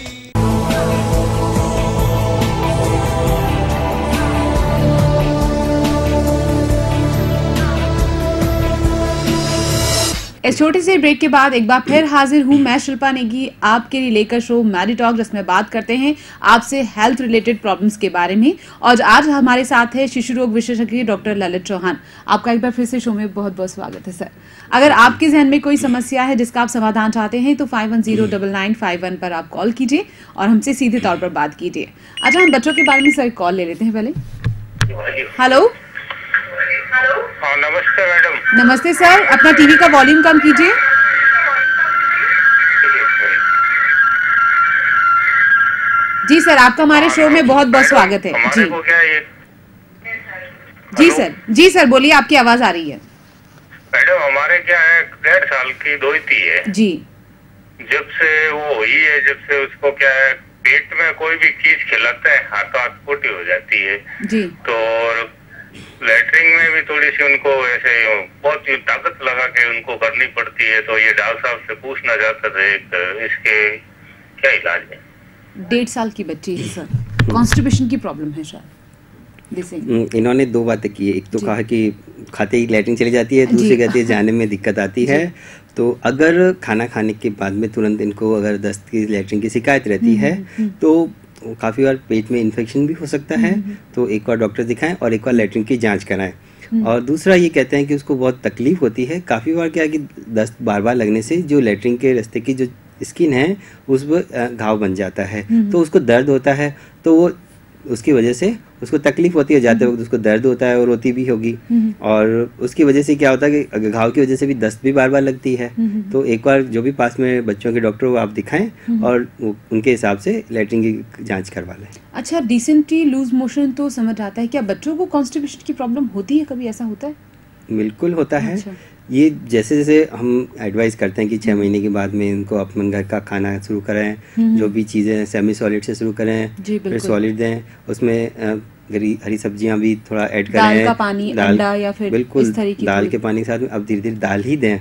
इस छोटे से ब्रेक के बाद एक बार फिर हाजिर हूँ मैं शिल्पा नेगी आपके लिए लेकर शो मैडी टॉक, जिसमें बात करते हैं आपसे हेल्थ रिलेटेड प्रॉब्लम्स के बारे में। और आज हमारे साथ है शिशु रोग विशेषज्ञ डॉक्टर ललित चौहान। आपका एक बार फिर से शो में बहुत बहुत स्वागत है सर। अगर आपके जहन में कोई समस्या है जिसका आप समाधान चाहते हैं तो 51099551 पर आप कॉल कीजिए और हमसे सीधे तौर पर बात कीजिए। अच्छा, हम बच्चों के बारे में सर कॉल ले लेते हैं पहले। हेलो। हाँ, नमस्ते मैडम। नमस्ते सर, अपना टीवी का वॉल्यूम कम कीजिए। जी सर, आपका हमारे शो में बहुत बहुत स्वागत है। जी क्या ये? जी सर बोलिए, आपकी आवाज आ रही है। मैडम हमारे क्या है, 1.5 साल की दोती है जी। जब से वो हुई है, जब से उसको क्या है पेट में कोई भी चीज खिलाते हैं हाथों हाथ पोटी हो जाती है जी। तो लेटरिंग में भी थोड़ी सी उनको ऐसे बहुत ताकत लगा के उनको करनी पड़ती है, तो ये डॉक्टर साहब से पूछना चाहता था इसके क्या इलाज है? 1.5 साल की बच्ची है सर, कॉन्स्टिपेशन की प्रॉब्लम है शायद। इन्होंने 2 बातें की, एक तो कहा कि खाते ही लैट्रिन चली जाती है, दूसरी कहती है जाने में दिक्कत आती है। तो अगर खाना खाने के बाद में तुरंत इनको अगर दस्त की लैट्रिन की शिकायत रहती है तो काफ़ी बार पेट में इन्फेक्शन भी हो सकता है, तो एक बार डॉक्टर दिखाएं और एक बार लैट्रिन की जांच कराएं। और दूसरा ये कहते हैं कि उसको बहुत तकलीफ होती है, काफ़ी बार क्या है कि दस्त बार बार लगने से जो लैट्रिन के रास्ते की जो स्किन है उस पर घाव बन जाता है, तो उसको दर्द होता है, तो वो उसकी वजह से उसको तकलीफ होती है, जाते वक्त उसको दर्द होता है और रोती भी होगी, और उसकी वजह से क्या होता है कि घाव की वजह से भी दस्त भी बार बार लगती है। तो एक बार जो भी पास में बच्चों के डॉक्टर वो आप दिखाएं और उनके हिसाब से लैट्रिन की जांच करवा लें। अच्छा, डिसेंट्री, लूज मोशन तो समझ आता है, क्या बच्चों को कॉन्स्टिपेशन की प्रॉब्लम होती है? कभी ऐसा होता है? बिल्कुल होता है। अच्छा। ये जैसे जैसे हम एडवाइस करते हैं कि 6 महीने के बाद में इनको अपने घर का खाना शुरू करें, जो भी चीज़ें सेमी सॉलिड से शुरू करें, फिर सॉलिड दें, उसमें हरी सब्जियां भी थोड़ा ऐड करें, दाल का पानी, अंडा या फिर बिल्कुल इस तरह की दाल के पानी के साथ में अब धीरे धीरे दाल ही दें,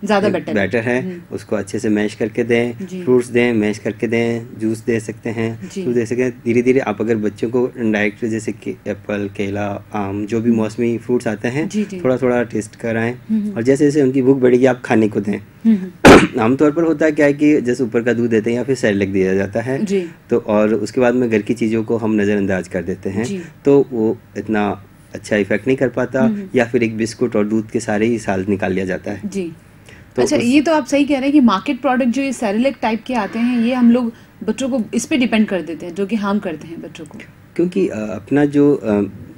ज़्यादा बेटर है। उसको अच्छे से मैश करके दें, फ्रूट्स दें, मैश करके दें, जूस दे सकते हैं, फ्रूट दे सकते हैं। धीरे धीरे आप अगर बच्चों को डायरेक्ट जैसे कि एप्पल, केला, आम, जो भी मौसमी फ्रूट्स आते हैं थोड़ा थोड़ा टेस्ट कराएं, और जैसे जैसे उनकी भूख बढ़ेगी आप खाने को दें। आमतौर पर होता है क्या है कि जैसे ऊपर का दूध देते हैं या फिर सेरेलैक दिया जाता है, तो और उसके बाद में घर की चीज़ों को हम नज़रअंदाज कर देते हैं, तो वो इतना अच्छा इफेक्ट नहीं कर पाता, या फिर एक बिस्कुट और दूध के सारे ही साल निकाल लिया जाता है। जी। तो अच्छा, ये तो आप सही कह रहे हैं कि मार्केट प्रोडक्ट जो ये सेरेलैक टाइप के आते हैं, ये हम लोग बच्चों को इस पे डिपेंड कर देते हैं, जो कि हार्म करते हैं बच्चों को। क्योंकि अपना जो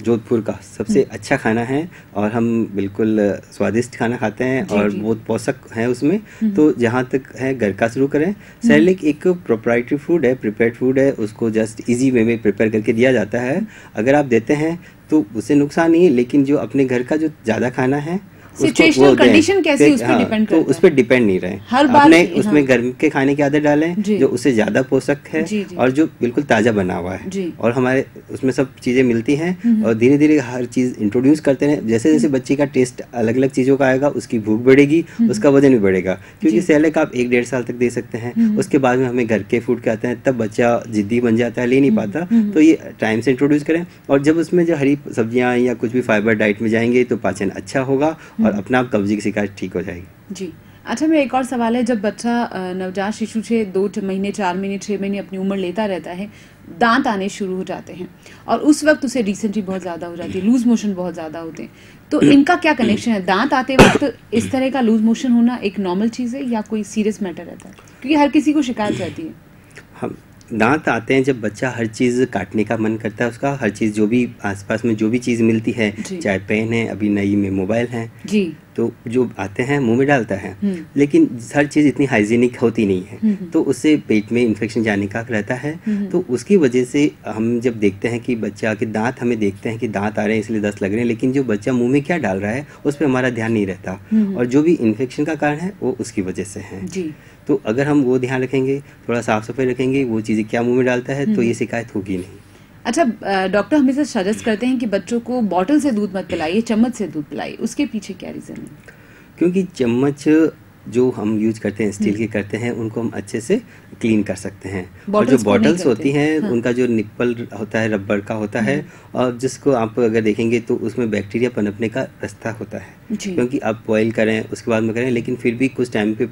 जोधपुर का सबसे अच्छा खाना है और हम बिल्कुल स्वादिष्ट खाना खाते हैं और बहुत पोषक है उसमें, तो जहाँ तक है घर का शुरू करें। सेरेलैक एक प्रोप्राइटरी फूड है, प्रिपेयर्ड फूड है, उसको जस्ट इजी वे में प्रिपेयर करके दिया जाता है। अगर आप देते हैं तो उससे नुकसान नहीं है, लेकिन जो अपने घर का जो ज़्यादा खाना है सिचुएशनल कंडीशन कैसी उस पे डिपेंड करता है, तो उस पे डिपेंड नहीं रहे, हर बार अपने उसमें घर के खाने की आदत डालें जो उससे ज्यादा पोषक है और जो बिल्कुल ताजा बना हुआ है, और हमारे उसमें सब चीजें मिलती हैं, और धीरे धीरे हर चीज इंट्रोड्यूस करते हैं। जैसे जैसे बच्चे का टेस्ट अलग अलग चीजों का आएगा उसकी भूख बढ़ेगी, उसका वजन भी बढ़ेगा, क्योंकि सेरेलैक आप 1-1.5 साल तक दे सकते हैं, उसके बाद में हमें घर के फूड के आते हैं, तब बच्चा जिद्दी बन जाता है, ले नहीं पाता, तो ये टाइम से इंट्रोड्यूस करें। और जब उसमें जो हरी सब्जियां या कुछ भी फाइबर डाइट में जाएंगे तो पाचन अच्छा होगा और अपना आप कब्जी शिकायत ठीक हो जाएगी। जी। अच्छा, मेरा एक और सवाल है, जब बच्चा नवजात शिशु से 2 महीने, 4 महीने, 6 महीने अपनी उम्र लेता रहता है, दांत आने शुरू हो जाते हैं और उस वक्त उसे डिसेंट्री बहुत ज़्यादा हो जाती है, लूज मोशन बहुत ज़्यादा होते हैं, तो इनका क्या कनेक्शन है? दांत आते वक्त इस तरह का लूज मोशन होना एक नॉर्मल चीज़ है या कोई सीरियस मैटर रहता है? क्योंकि हर किसी को शिकायत रहती है। हम दांत आते हैं जब बच्चा हर चीज़ काटने का मन करता है, उसका हर चीज़ जो भी आसपास में जो भी चीज़ मिलती है, चाहे पेन है, अभी नई में मोबाइल है जी, तो जो आते हैं मुंह में डालता है, लेकिन हर चीज़ इतनी हाइजीनिक होती नहीं है, तो उससे पेट में इन्फेक्शन जाने का रहता है। तो उसकी वजह से हम जब देखते हैं कि बच्चा के दांत, हमें देखते हैं कि दांत आ रहे हैं इसलिए दस्त लग रहे हैं, लेकिन जो बच्चा मुंह में क्या डाल रहा है उस पर हमारा ध्यान नहीं रहता, और जो भी इन्फेक्शन का कारण है वो उसकी वजह से है जी। तो अगर हम वो ध्यान रखेंगे, थोड़ा साफ सफाई रखेंगे, वो चीज़ें क्या मुंह में डालता है, तो ये शिकायत होगी नहीं। अच्छा, डॉक्टर हमेशा सजेस्ट करते हैं कि बच्चों को बॉटल से दूध मत पिलाइए, चम्मच से दूध पिलाइए, उसके पीछे क्या रीज़न है? क्योंकि चम्मच जो हम यूज करते हैं स्टील के करते हैं, उनको हम अच्छे से क्लीन कर सकते हैं, और जो बॉटल्स होती हैं उनका जो निप्पल होता है रबर का होता है, और जिसको आप अगर देखेंगे तो उसमें बैक्टीरिया पनपने का रास्ता होता है, क्योंकि आप बॉयल करें उसके बाद में करें, लेकिन फिर भी कुछ टाइम पे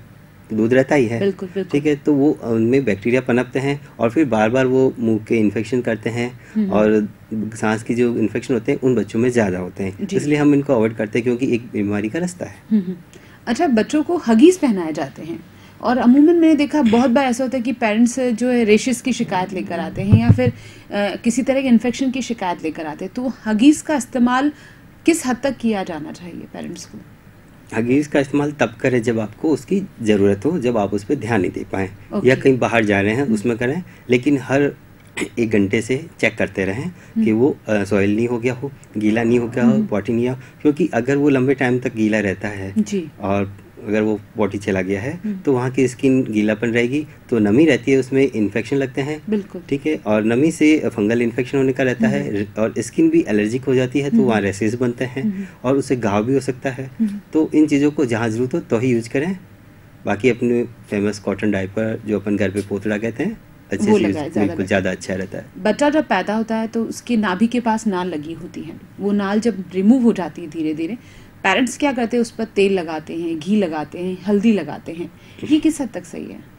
दूध रहता ही है, ठीक है, तो वो उनमें बैक्टीरिया पनपते हैं और फिर बार बार वो मुंह के इन्फेक्शन करते हैं, और सांस की जो इन्फेक्शन होते हैं उन बच्चों में ज़्यादा होते हैं, इसलिए हम इनको अवॉइड करते हैं, क्योंकि एक बीमारी का रास्ता है। अच्छा, बच्चों को हगीज पहनाए जाते हैं, और अमूमन मैंने देखा बहुत बार ऐसा होता है कि पेरेंट्स जो है रेशेस की शिकायत लेकर आते हैं या फिर किसी तरह के इन्फेक्शन की शिकायत लेकर आते हैं, तो हगीज का इस्तेमाल किस हद तक किया जाना चाहिए पेरेंट्स को? हगीज का इस्तेमाल तब करें जब आपको उसकी ज़रूरत हो, जब आप उस पर ध्यान नहीं दे पाएँ, या कहीं बाहर जा रहे हैं उसमें करें, लेकिन हर 1 घंटे से चेक करते रहें कि वो सॉइल नहीं हो गया हो, गीला नहीं हो गया हो, पॉटी नहीं हो, क्योंकि अगर वो लंबे टाइम तक गीला रहता है और अगर वो पॉटी चला गया है तो वहाँ की स्किन गीलापन रहेगी, तो नमी रहती है, उसमें इन्फेक्शन लगते हैं। बिल्कुल ठीक है, और नमी से फंगल इन्फेक्शन होने का रहता है, और स्किन भी एलर्जिक हो जाती है, तो वहाँ रैशेस बनते हैं और उससे घाव भी हो सकता है। तो इन चीज़ों को जहाँ ज़रूरत हो तो ही यूज करें। बाकी अपने फेमस कॉटन डायपर जो अपन घर पे पोतड़ा कहते हैं, अच्छे से बिल्कुल ज़्यादा अच्छा रहता है। बच्चा जब पैदा होता है तो उसकी नाभि के पास नाल लगी होती है, वो नाल जब रिमूव हो जाती है धीरे धीरे, पेरेंट्स क्या करते हैं, उस पर तेल लगाते हैं, घी लगाते हैं, हल्दी लगाते हैं, ये किस हद तक सही है?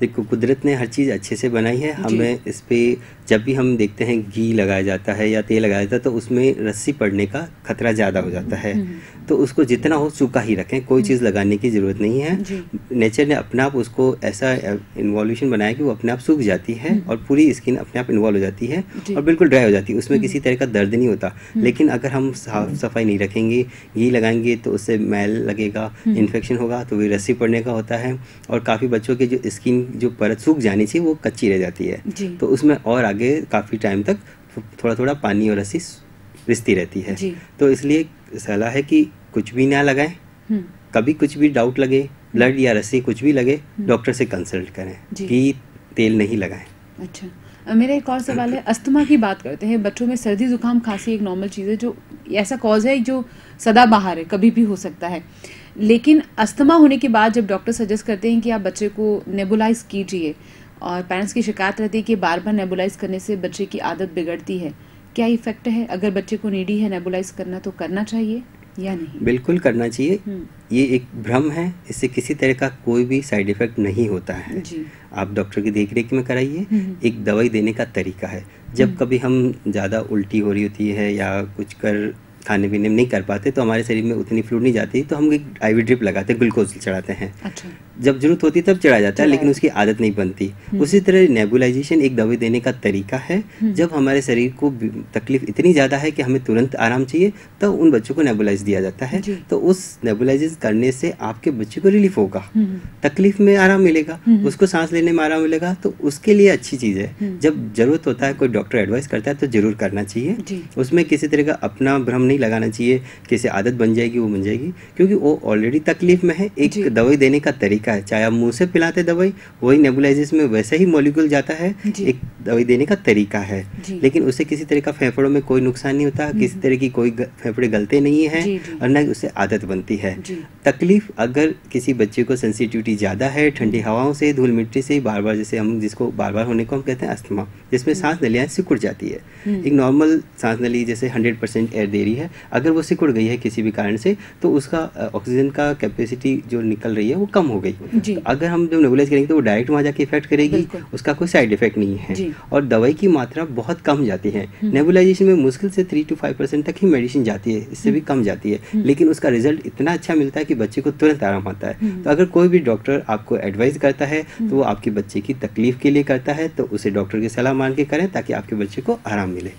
देखो, कुदरत ने हर चीज़ अच्छे से बनाई है। हमें इस पे जब भी हम देखते हैं घी लगाया जाता है या तेल लगाया जाता है तो उसमें रस्सी पड़ने का खतरा ज़्यादा हो जाता है, तो उसको जितना हो सूखा ही रखें, कोई चीज़ लगाने की ज़रूरत नहीं है। नेचर ने अपने आप उसको ऐसा इन्वॉल्यूशन बनाया कि वो अपने आप सूख जाती है और पूरी स्किन अपने आप इन्वॉल्व हो जाती है और बिल्कुल ड्राई हो जाती है, उसमें किसी तरह का दर्द नहीं होता। लेकिन अगर हम साफ सफाई नहीं रखेंगे, घी लगाएंगे तो उससे मैल लगेगा, इन्फेक्शन होगा, तो वही रस्सी पड़ने का होता है। और काफ़ी बच्चों के जो स्किन जो परत सूख जानी चाहिए वो कच्ची रह जाती है, तो उसमें और आगे काफ़ी टाइम तक थोड़ा थोड़ा पानी और रस्सी रिश्ती रहती है। तो इसलिए सलाह है कि कुछ भी ना लगाएं, कभी कुछ भी डाउट लगे, ब्लड या रस्सी कुछ भी लगे, डॉक्टर से कंसल्ट करें कि तेल नहीं लगाएं। अच्छा, मेरा एक और सवाल है, अस्थमा की बात करते हैं। बच्चों में सर्दी जुकाम खांसी एक नॉर्मल चीज़ है, जो ऐसा कॉज है जो सदाबहार है, कभी भी हो सकता है। लेकिन अस्थमा होने के बाद जब डॉक्टर सजेस्ट करते हैं कि आप बच्चे को नेबुलाइज कीजिए, और पेरेंट्स की शिकायत रहती है कि बार बार नेबुलाइज करने से बच्चे की आदत बिगड़ती है, क्या इफेक्ट है? अगर बच्चे को नीडी है नेबुलाइज करना तो करना चाहिए या नहीं? बिल्कुल करना चाहिए। ये एक भ्रम है, इससे किसी तरह का कोई भी साइड इफेक्ट नहीं होता है। आप डॉक्टर की देखरेख में कराइए। एक दवाई देने का तरीका है, जब कभी हम ज़्यादा उल्टी हो रही होती है या कुछ कर खाने पीने में नहीं कर पाते तो हमारे शरीर में उतनी फ्लूइड नहीं जाती, तो हम एक IV ड्रिप लगाते हैं, ग्लूकोज चढ़ाते हैं। अच्छा। जब जरूरत होती है तब चढ़ा जाता है, लेकिन उसकी आदत नहीं बनती। उसी तरह नेबुलाइजेशन एक दवाई देने का तरीका है। जब हमारे शरीर को तकलीफ इतनी ज़्यादा है कि हमें तुरंत आराम चाहिए, तो उन बच्चों को नेबुलाइज दिया जाता है। तो उस नेबुलाइज करने से आपके बच्चे को रिलीफ होगा, तकलीफ में आराम मिलेगा, उसको सांस लेने में आराम मिलेगा, तो उसके लिए अच्छी चीज़ है। जब जरूरत होता है, कोई डॉक्टर एडवाइस करता है तो जरूर करना चाहिए। उसमें किसी तरह का अपना भ्रम नहीं लगाना चाहिए कि इसे आदत बन जाएगी, वो बन जाएगी, क्योंकि वो ऑलरेडी तकलीफ में है। एक दवाई देने का तरीका है, चाहे आप मुंह से पिलाते दवाई, वही नेबुलाइजेशन में वैसे ही मॉलिक्यूल जाता है, एक दवाई देने का तरीका है। लेकिन उससे किसी तरह का फेफड़ों में कोई नुकसान नहीं होता, किसी तरह की कोई फेफड़े गलते नहीं है, और न उससे आदत बनती है। तकलीफ अगर किसी बच्चे को सेंसिटिविटी ज़्यादा है, ठंडी हवाओं से, धूल मिट्टी से बार बार, जैसे हम जिसको बार बार होने को हम कहते हैं अस्थमा, जिसमें सांस नलियाँ सिकुड़ जाती है। एक नॉर्मल सांस नली जैसे 100% एयर दे रही है, अगर वो सिकुड़ गई है किसी भी कारण से, तो उसका ऑक्सीजन का कैपेसिटी जो निकल रही है वो कम हो गई। अगर हम जब नेबुलाइज करेंगे तो वो डायरेक्ट वहाँ जाके इफेक्ट करेगी, उसका कोई साइड इफेक्ट नहीं है, और दवाई की मात्रा बहुत कम जाती है। नेबुलाइजेशन में मुश्किल से 3 to 5% तक ही मेडिसिन जाती है, इससे भी कम जाती है, लेकिन उसका रिजल्ट इतना अच्छा मिलता है कि बच्चे को तुरंत आराम आता है। तो अगर कोई भी डॉक्टर आपको एडवाइस करता है तो वो आपके बच्चे की तकलीफ के लिए करता है, तो उसे डॉक्टर की सलाह मान के करें ताकि आपके बच्चे को आराम मिले।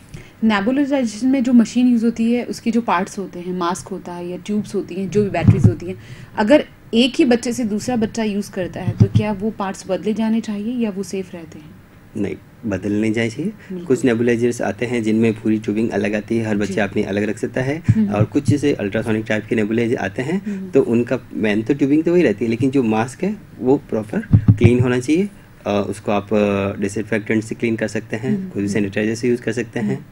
नेबुलाइजेशन में जो मशीन यूज़ होती है, उसके जो पार्ट्स होते हैं, मास्क होता है या ट्यूब्स होती हैं, जो भी बैटरीज होती हैं, अगर एक ही बच्चे से दूसरा बच्चा यूज़ करता है तो क्या वो पार्ट्स बदले जाने चाहिए या वो सेफ रहते हैं? नहीं, बदलने जाए चाहिए। कुछ नेबुलाइजर्स आते हैं जिनमें पूरी ट्यूबिंग अलग आती है, हर बच्चा अपनी अलग रख सकता है, और कुछ जैसे अल्ट्रासोनिक टाइप के नेबुलाइजर आते हैं तो उनका मेन तो ट्यूबिंग तो वही रहती है, लेकिन जो मास्क है वो प्रॉपर क्लीन होना चाहिए। उसको आप डिसइंफेक्टेंट से क्लीन कर सकते हैं, कोई भी सैनिटाइजर से यूज़ कर सकते हैं।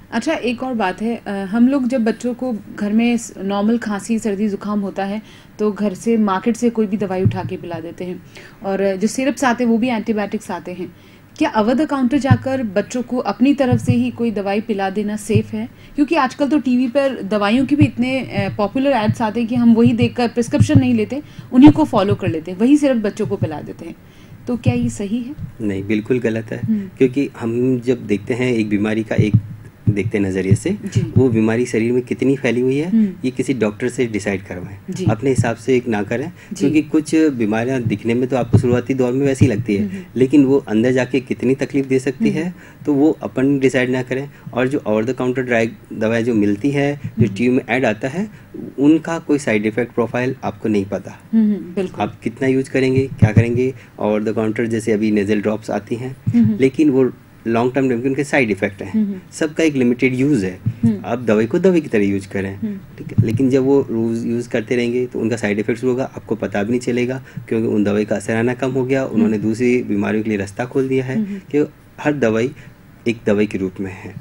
अच्छा, एक और बात है, हम लोग जब बच्चों को घर में नॉर्मल खांसी सर्दी जुकाम होता है तो घर से मार्केट से कोई भी दवाई उठा के पिला देते हैं, और जो सिरप्स आते हैं वो भी एंटीबायोटिक्स आते हैं। क्या ओवर द काउंटर जाकर बच्चों को अपनी तरफ से ही कोई दवाई पिला देना सेफ है? क्योंकि आजकल तो टीवी पर दवाइयों के भी इतने पॉपुलर एड्स आते हैं कि हम वही देखकर प्रिस्क्रिप्शन नहीं लेते, उन्हीं को फॉलो कर लेते हैं, वही सिर्फ बच्चों को पिला देते हैं। तो क्या ये सही है? नहीं, बिल्कुल गलत है। क्योंकि हम जब देखते हैं एक बीमारी का एक देखते नज़रिए से, वो बीमारी शरीर में कितनी फैली हुई है ये किसी डॉक्टर से डिसाइड करवाएं, अपने हिसाब से एक ना करें। क्योंकि कुछ बीमारियां दिखने में तो आपको शुरुआती दौर में वैसी लगती है, लेकिन वो अंदर जाके कितनी तकलीफ दे सकती है तो वो अपन डिसाइड ना करें। और जो ओवर द काउंटर ड्राई दवाएं जो मिलती है, जो ट्यूब में ऐड आता है, उनका कोई साइड इफेक्ट प्रोफाइल आपको नहीं पता। आप कितना यूज करेंगे, क्या करेंगे। ओवर द काउंटर जैसे अभी नेजल ड्रॉप्स आती हैं, लेकिन वो लॉन्ग टर्म उनके साइड इफेक्ट हैं, सबका एक लिमिटेड यूज़ है। आप दवाई को दवाई की तरह यूज करें, ठीक है, लेकिन जब वो रोज यूज़ करते रहेंगे तो उनका साइड इफेक्ट होगा, आपको पता भी नहीं चलेगा, क्योंकि उन दवाई का असर आना कम हो गया, उन्होंने दूसरी बीमारियों के लिए रास्ता खोल दिया है कि हर दवाई एक दवाई के रूप में है।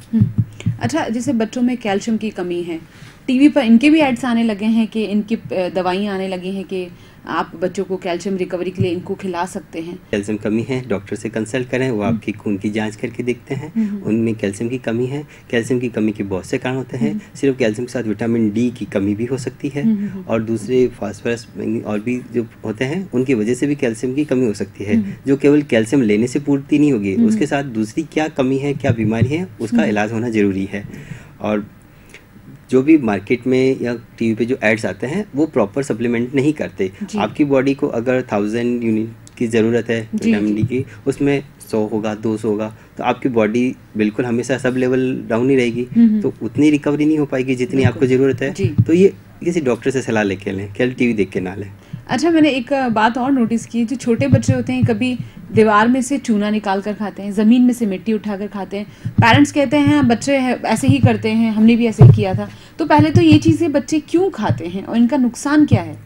अच्छा, जैसे बच्चों में कैल्शियम की कमी है, टीवी पर इनके भी एड्स आने लगे हैं कि इनकी दवाइयाँ आने लगी हैं कि आप बच्चों को कैल्शियम रिकवरी के लिए इनको खिला सकते हैं। कैल्शियम कमी है, डॉक्टर से कंसल्ट करें, वो आपकी खून की जांच करके देखते हैं, उनमें कैल्शियम की कमी है। कैल्शियम की कमी के बहुत से कारण होते हैं, सिर्फ कैल्शियम के साथ विटामिन डी की कमी भी हो सकती है, और दूसरे फास्फोरस और भी जो होते हैं उनकी वजह से भी कैल्शियम की कमी हो सकती है, जो केवल कैल्शियम लेने से पूर्ति नहीं होगी, उसके साथ दूसरी क्या कमी है, क्या बीमारी है, उसका इलाज होना जरूरी है। और जो भी मार्केट में या टीवी पे जो एड्स आते हैं वो प्रॉपर सप्लीमेंट नहीं करते। आपकी बॉडी को अगर 1000 यूनिट की ज़रूरत है विटामिन डी की, उसमें 100 होगा, 200 होगा, तो आपकी बॉडी बिल्कुल हमेशा सब लेवल डाउन ही रहेगी, तो उतनी रिकवरी नहीं हो पाएगी जितनी आपको ज़रूरत है। तो ये किसी डॉक्टर से सलाह लेके लें, केवल टीवी देख के ना लें। अच्छा, मैंने एक बात और नोटिस की, जो छोटे बच्चे होते हैं कभी दीवार में से चूना निकाल कर खाते हैं, ज़मीन में से मिट्टी उठा कर खाते हैं, पेरेंट्स कहते हैं बच्चे ऐसे ही करते हैं, हमने भी ऐसे ही किया था। तो पहले तो ये चीज़ें बच्चे क्यों खाते हैं और इनका नुकसान क्या है?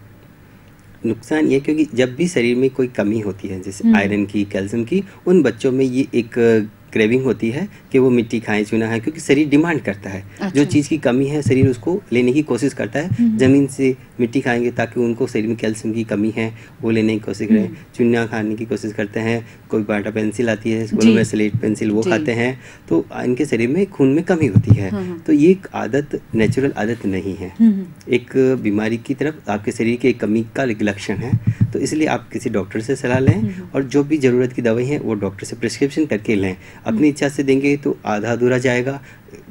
नुकसान ये क्योंकि जब भी शरीर में कोई कमी होती है, जैसे आयरन की, कैल्शियम की, उन बच्चों में ये एक क्रेविंग होती है कि वो मिट्टी खाएं, चूना खाएं, क्योंकि शरीर डिमांड करता है। अच्छा। जो चीज़ की कमी है शरीर उसको लेने की कोशिश करता है। ज़मीन से मिट्टी खाएंगे ताकि उनको शरीर में कैल्शियम की कमी है वो लेने की कोशिश करें, चूना खाने की कोशिश करते हैं, कोई बाटा पेंसिल आती है स्कूल में, स्लेट पेंसिल, वो खाते हैं, तो इनके शरीर में खून में कमी होती है। तो ये एक आदत, नेचुरल आदत नहीं है, एक बीमारी की तरफ आपके शरीर के एक कमी का एक लक्षण है। तो इसलिए आप किसी डॉक्टर से सलाह लें, और जो भी ज़रूरत की दवाई है वो डॉक्टर से प्रिस्क्रिप्शन करके लें। अपनी इच्छा से देंगे तो आधा अधूरा जाएगा,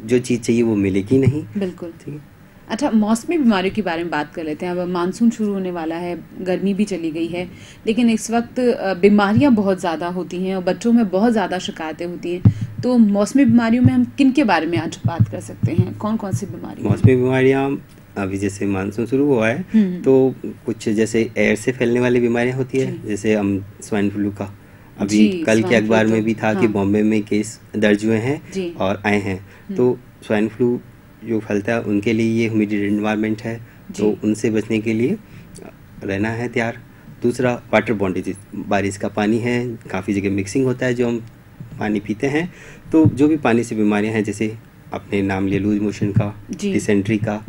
जो चीज़ चाहिए वो मिलेगी नहीं। बिल्कुल, ठीक है। अच्छा, मौसमी बीमारियों के बारे में बात कर लेते हैं। अब मानसून शुरू होने वाला है, गर्मी भी चली गई है, लेकिन इस वक्त बीमारियां बहुत ज़्यादा होती हैं और बच्चों में बहुत ज़्यादा शिकायतें होती हैं। तो मौसमी बीमारियों में हम किन के बारे में आज बात कर सकते हैं? कौन कौन सी बीमारी? मौसमी बीमारियाँ अभी जैसे मानसून शुरू हुआ है तो कुछ जैसे एयर से फैलने वाली बीमारियाँ होती है, जैसे हम स्वाइन फ्लू का अभी कल के अखबार में भी था कि बॉम्बे में केस दर्ज हुए हैं और आए हैं। तो स्वाइन फ्लू जो फैलता है उनके लिए ये ह्यूमिडिटी एनवायरनमेंट है, तो उनसे बचने के लिए रहना है तैयार। दूसरा वाटर बॉर्न डिजीज, बारिश का पानी है, काफ़ी जगह मिक्सिंग होता है जो हम पानी पीते हैं, तो जो भी पानी से बीमारियां हैं, जैसे आपने नाम लिया लूज मोशन का, डिसेंट्री का,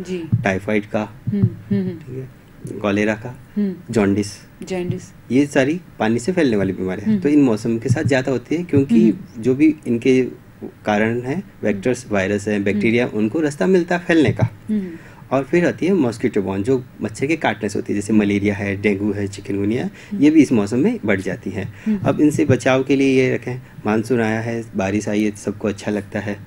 टाइफाइड का, ठीक है, कॉलेरा का, जॉन्डिस, ये सारी पानी से फैलने वाली बीमारियां हैं। तो इन मौसम के साथ ज़्यादा होती है, क्योंकि जो भी इनके कारण है वेक्टर्स, वायरस है, बैक्टीरिया, उनको रास्ता मिलता है फैलने का। और फिर आती है मॉस्किटो बॉर्न, जो मच्छर के काटने से होती है, जैसे मलेरिया है, डेंगू है, चिकनगुनिया, ये भी इस मौसम में बढ़ जाती है। अब इनसे बचाव के लिए ये रखें, मानसून आया है, बारिश आई है, सबको अच्छा लगता है,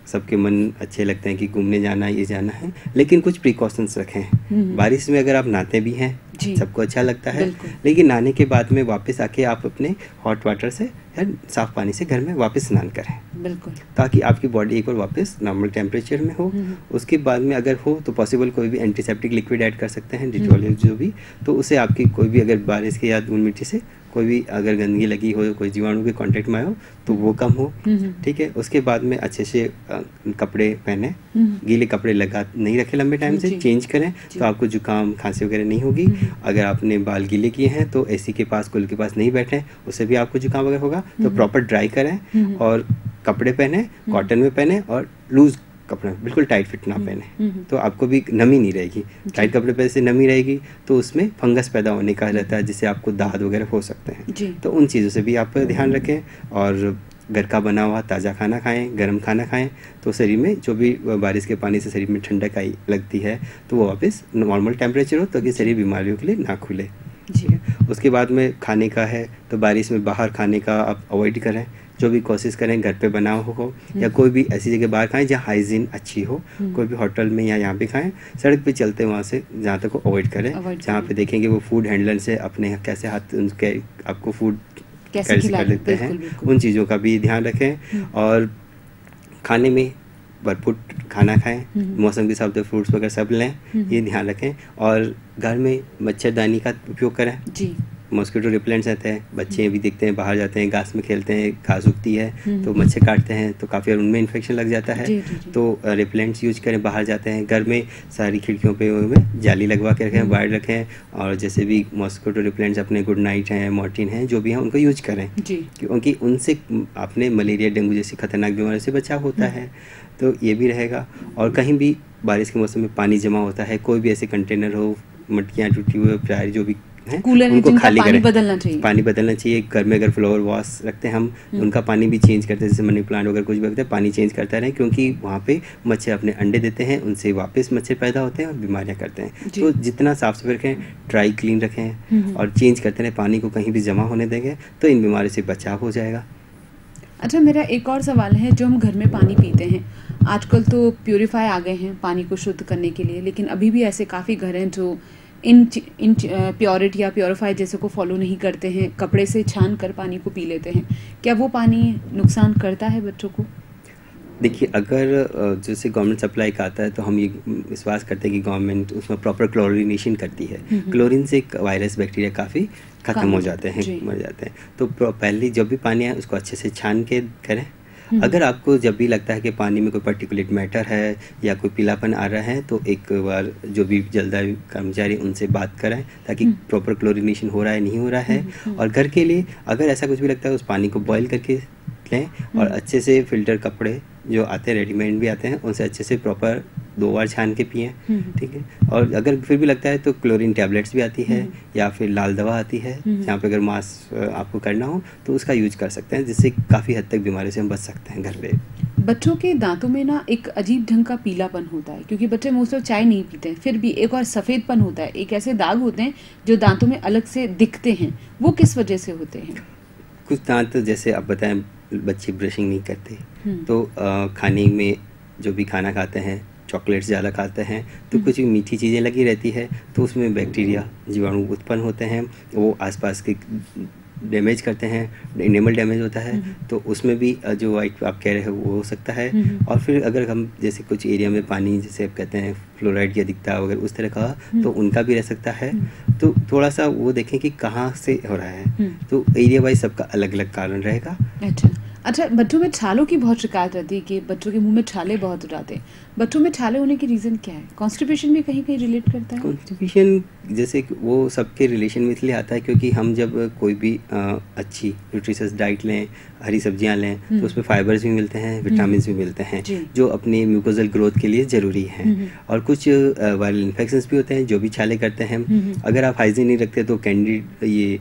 सबके मन अच्छे लगते हैं कि घूमने जाना है, ये जाना है, लेकिन कुछ प्रिकॉशंस रखें। बारिश में अगर आप नहाते भी हैं सबको अच्छा लगता है, लेकिन नहाने के बाद में वापस आके आप अपने हॉट वाटर से या साफ पानी से घर में वापस स्नान करें, बिल्कुल, ताकि आपकी बॉडी एक बार वापस नॉर्मल टेम्परेचर में हो। उसके बाद में अगर हो तो पॉसिबल कोई भी एंटीसेप्टिक लिक्विड ऐड कर सकते हैं, डिटॉल जो भी, तो उसे आपकी कोई भी अगर बारिश के या धूल मिट्टी से कोई भी अगर गंदगी लगी हो, कोई जीवाणु के कांटेक्ट में हो तो वो कम हो, ठीक है। उसके बाद में अच्छे से कपड़े पहने, गीले कपड़े लगा नहीं रखे लंबे टाइम से, चेंज करें, तो आपको जुकाम खांसी वगैरह नहीं होगी। अगर आपने बाल गीले किए हैं तो एसी के पास, कूलर के पास नहीं बैठे, उससे भी आपको जुकाम वगैरह होगा। तो प्रॉपर ड्राई करें और कपड़े पहने, कॉटन में पहने, और लूज कपड़ा, बिल्कुल टाइट फिट ना पहने, तो आपको भी नमी नहीं रहेगी। टाइट कपड़े पहने से नमी रहेगी तो उसमें फंगस पैदा होने का रहता है, जिससे आपको दाद वगैरह हो सकते हैं। तो उन चीज़ों से भी आप ध्यान रखें, और घर का बना हुआ ताज़ा खाना खाएं, गर्म खाना खाएं, तो शरीर में जो भी बारिश के पानी से शरीर में ठंडक आई लगती है तो वो वापस नॉर्मल टेम्परेचर हो, ताकि शरीर बीमारियों के लिए ना खुले। ठीक है। उसके बाद में खाने का है तो बारिश में बाहर खाने का आप अवॉइड करें, जो भी कोशिश करें घर पे बना हो, या कोई भी ऐसी जगह बाहर खाएं जहाँ हाइजीन अच्छी हो, कोई भी होटल में या यहाँ पे खाएं। सड़क पे चलते वहाँ से जहाँ तक को अवॉइड करें, जहाँ पे देखेंगे वो फूड हैंडलर से अपने कैसे हाथ उनके आपको फूड कैसे कर लेते हैं, उन चीज़ों का भी ध्यान रखें। और खाने में भरपूर खाना खाएं, मौसम के हिसाब से फ्रूट्स वगैरह सब लें, ये ध्यान रखें। और घर में मच्छरदानी का उपयोग करें, मॉस्किटो रिपेलेंट्स आते हैं, बच्चे भी देखते हैं बाहर जाते हैं, घास में खेलते हैं, घास उगती है तो मच्छर काटते हैं तो काफ़ी उनमें इन्फेक्शन लग जाता है। तो रिपेलेंट्स यूज करें, बाहर जाते हैं घर में सारी खिड़कियों पे जाली लगवा के रखें, वायर रखें, और जैसे भी मॉस्किटो रिपेलेंट्स अपने गुड नाइट हैं, मॉर्टिन हैं, जो भी हैं उनको यूज करें, क्योंकि उनसे अपने मलेरिया, डेंगू जैसी खतरनाक बीमारियों से बचाव होता है। तो ये भी रहेगा। और कहीं भी बारिश के मौसम में पानी जमा होता है, कोई भी ऐसे कंटेनर हो, मटकियाँ टूटी हुई प्राय जो भी हैं उनको खाली करें, पानी बदलना चाहिए। घर में अगर फ्लावर वॉश रखते हैं हम, उनका पानी भी चेंज करते हैं, जैसे मनी प्लांट वगैरह कुछ भी रखते हैं, पानी चेंज करता रहें, क्योंकि वहाँ पे मच्छर अपने अंडे देते हैं, उनसे वापस मच्छर पैदा होते हैं और बीमारियाँ करते हैं। तो जितना साफ सफाई रखें, ड्राई क्लीन रखें और चेंज करते रहें, पानी को कहीं भी जमा होने देंगे तो इन बीमारियों से बचाव हो जाएगा। अच्छा, मेरा एक और सवाल है, जो हम घर में पानी पीते हैं, आजकल तो प्यूरिफाई आ गए हैं पानी को शुद्ध करने के लिए, लेकिन अभी भी ऐसे काफ़ी घर हैं जो इन प्योरिटी या प्योरीफाई जैसे को फॉलो नहीं करते हैं, कपड़े से छान कर पानी को पी लेते हैं। क्या वो पानी नुकसान करता है बच्चों को? देखिए, अगर जैसे गवर्नमेंट सप्लाई का आता है तो हम ये विश्वास करते हैं कि गवर्नमेंट उसमें प्रॉपर क्लोरिनेशन करती है। क्लोरीन से वायरस बैक्टीरिया काफ़ी ख़त्म हो जाते हैं, मर जाते हैं। तो पहले जब भी पानी आए उसको अच्छे से छान के करें। अगर आपको जब भी लगता है कि पानी में कोई पर्टिकुलेट मैटर है या कोई पीलापन आ रहा है, तो एक बार जो भी जलदायु कर्मचारी उनसे बात करें, ताकि प्रॉपर क्लोरिनेशन हो रहा है नहीं हो रहा है। और घर के लिए अगर ऐसा कुछ भी लगता है, उस पानी को बॉईल करके लें और अच्छे से फिल्टर कपड़े जो आते हैं, रेडीमेड भी आते हैं, उनसे अच्छे से प्रॉपर 2 बार छान के पिएं, ठीक है। और अगर फिर भी लगता है तो क्लोरीन टैबलेट्स भी आती है या फिर लाल दवा आती है, जहाँ पे अगर मास्क आपको करना हो तो उसका यूज कर सकते हैं, जिससे काफ़ी हद तक बीमारी से हम बच सकते हैं घर पे। बच्चों के दांतों में ना एक अजीब ढंग का पीलापन होता है, क्योंकि बच्चे मोस्ट ऑफ चाय नहीं पीते हैं, फिर भी एक और सफ़ेदपन होता है, एक ऐसे दाग होते हैं जो दांतों में अलग से दिखते हैं, वो किस वजह से होते हैं? कुछ दांत, जैसे आप बताएं, बच्चे ब्रशिंग नहीं करते, तो खाने में जो भी खाना खाते हैं, चॉकलेट्स ज़्यादा खाते हैं, तो कुछ मीठी चीज़ें लगी रहती है, तो उसमें बैक्टीरिया, जीवाणु उत्पन्न होते हैं, वो आसपास के डैमेज करते हैं, एनिमल डैमेज होता है, तो उसमें भी जो वाइट आप कह रहे हो वो हो सकता है। और फिर अगर हम जैसे कुछ एरिया में पानी, जैसे आप कहते हैं फ्लोराइड की अधिकता वगैरह उस तरह का, तो उनका भी रह सकता है। तो थोड़ा सा वो देखें कि कहाँ से हो रहा है, तो एरिया वाइज सबका अलग अलग कारण रहेगा। अच्छा, बच्चों में छालों की बहुत शिकायत रहती है कि बच्चों के मुंह में छाले बहुत हो जाते हैं। बच्चों में छाले होने की रीज़न क्या है? कॉन्स्टिपेशन भी कहीं कहीं रिलेट करता है? कॉन्स्टिपेशन जैसे वो सबके रिलेशन में इसलिए आता है क्योंकि हम जब कोई भी अच्छी न्यूट्रिशियस डाइट लें, हरी सब्जियां लें, तो उसमें फाइबर्स भी मिलते हैं, विटामिन भी मिलते हैं, जो अपने म्यूकोजल ग्रोथ के लिए ज़रूरी हैं। और कुछ वायरल इन्फेक्शंस भी होते हैं जो भी छाले करते हैं। अगर आप हाइजीन नहीं रखते तो कैंडिड, ये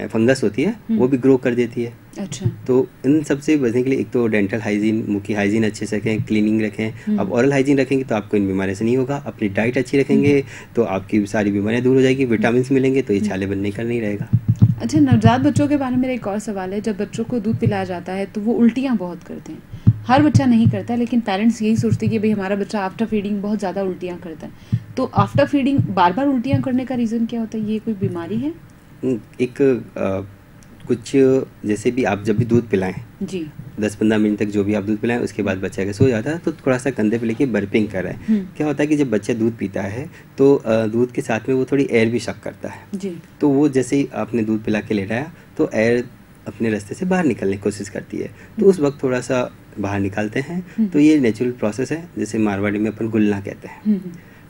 फंगस होती है, वो भी ग्रो कर देती है। अच्छा। तो इन सबसे बचने के लिए एक तो डेंटल हाइजीन, मुंह की हाइजीन अच्छे से रखें, क्लीनिंग रखें। अब ऑरल हाइजीन रखेंगे तो आपको इन बीमारियों से नहीं होगा। अपनी डाइट अच्छी रखेंगे तो आपकी सारी बीमारियां दूर हो जाएगी, विटामिन मिलेंगे तो ये छाले बनने का नहीं रहेगा। अच्छा, नवजात बच्चों के बारे में मेरा एक और सवाल है। जब बच्चों को दूध पिलाया जाता है तो वो उल्टियाँ बहुत करते हैं। हर बच्चा नहीं करता, लेकिन पेरेंट्स यही सोचते हैं कि भाई हमारा बच्चा आफ्टर फीडिंग बहुत ज़्यादा उल्टियाँ करता है। तो आफ्टर फीडिंग बार बार उल्टियाँ करने का रीज़न क्या होता है? ये कोई बीमारी है? कुछ जैसे भी आप जब भी दूध पिलाएं जी, 10-15 मिनट तक जो भी आप दूध पिलाएं, उसके बाद बच्चा अगर सो जाता है तो थोड़ा सा कंधे पे लेके बर्पिंग करें। क्या होता है कि जब बच्चा दूध पीता है तो दूध के साथ में वो थोड़ी एयर भी शक करता है जी। तो वो जैसे ही आपने दूध पिला के लेटाया तो एयर अपने रास्ते से बाहर निकलने की कोशिश करती है, तो उस वक्त थोड़ा सा बाहर निकालते हैं। तो ये नेचुरल प्रोसेस है, जैसे मारवाड़ी में अपन गुलना कहते हैं।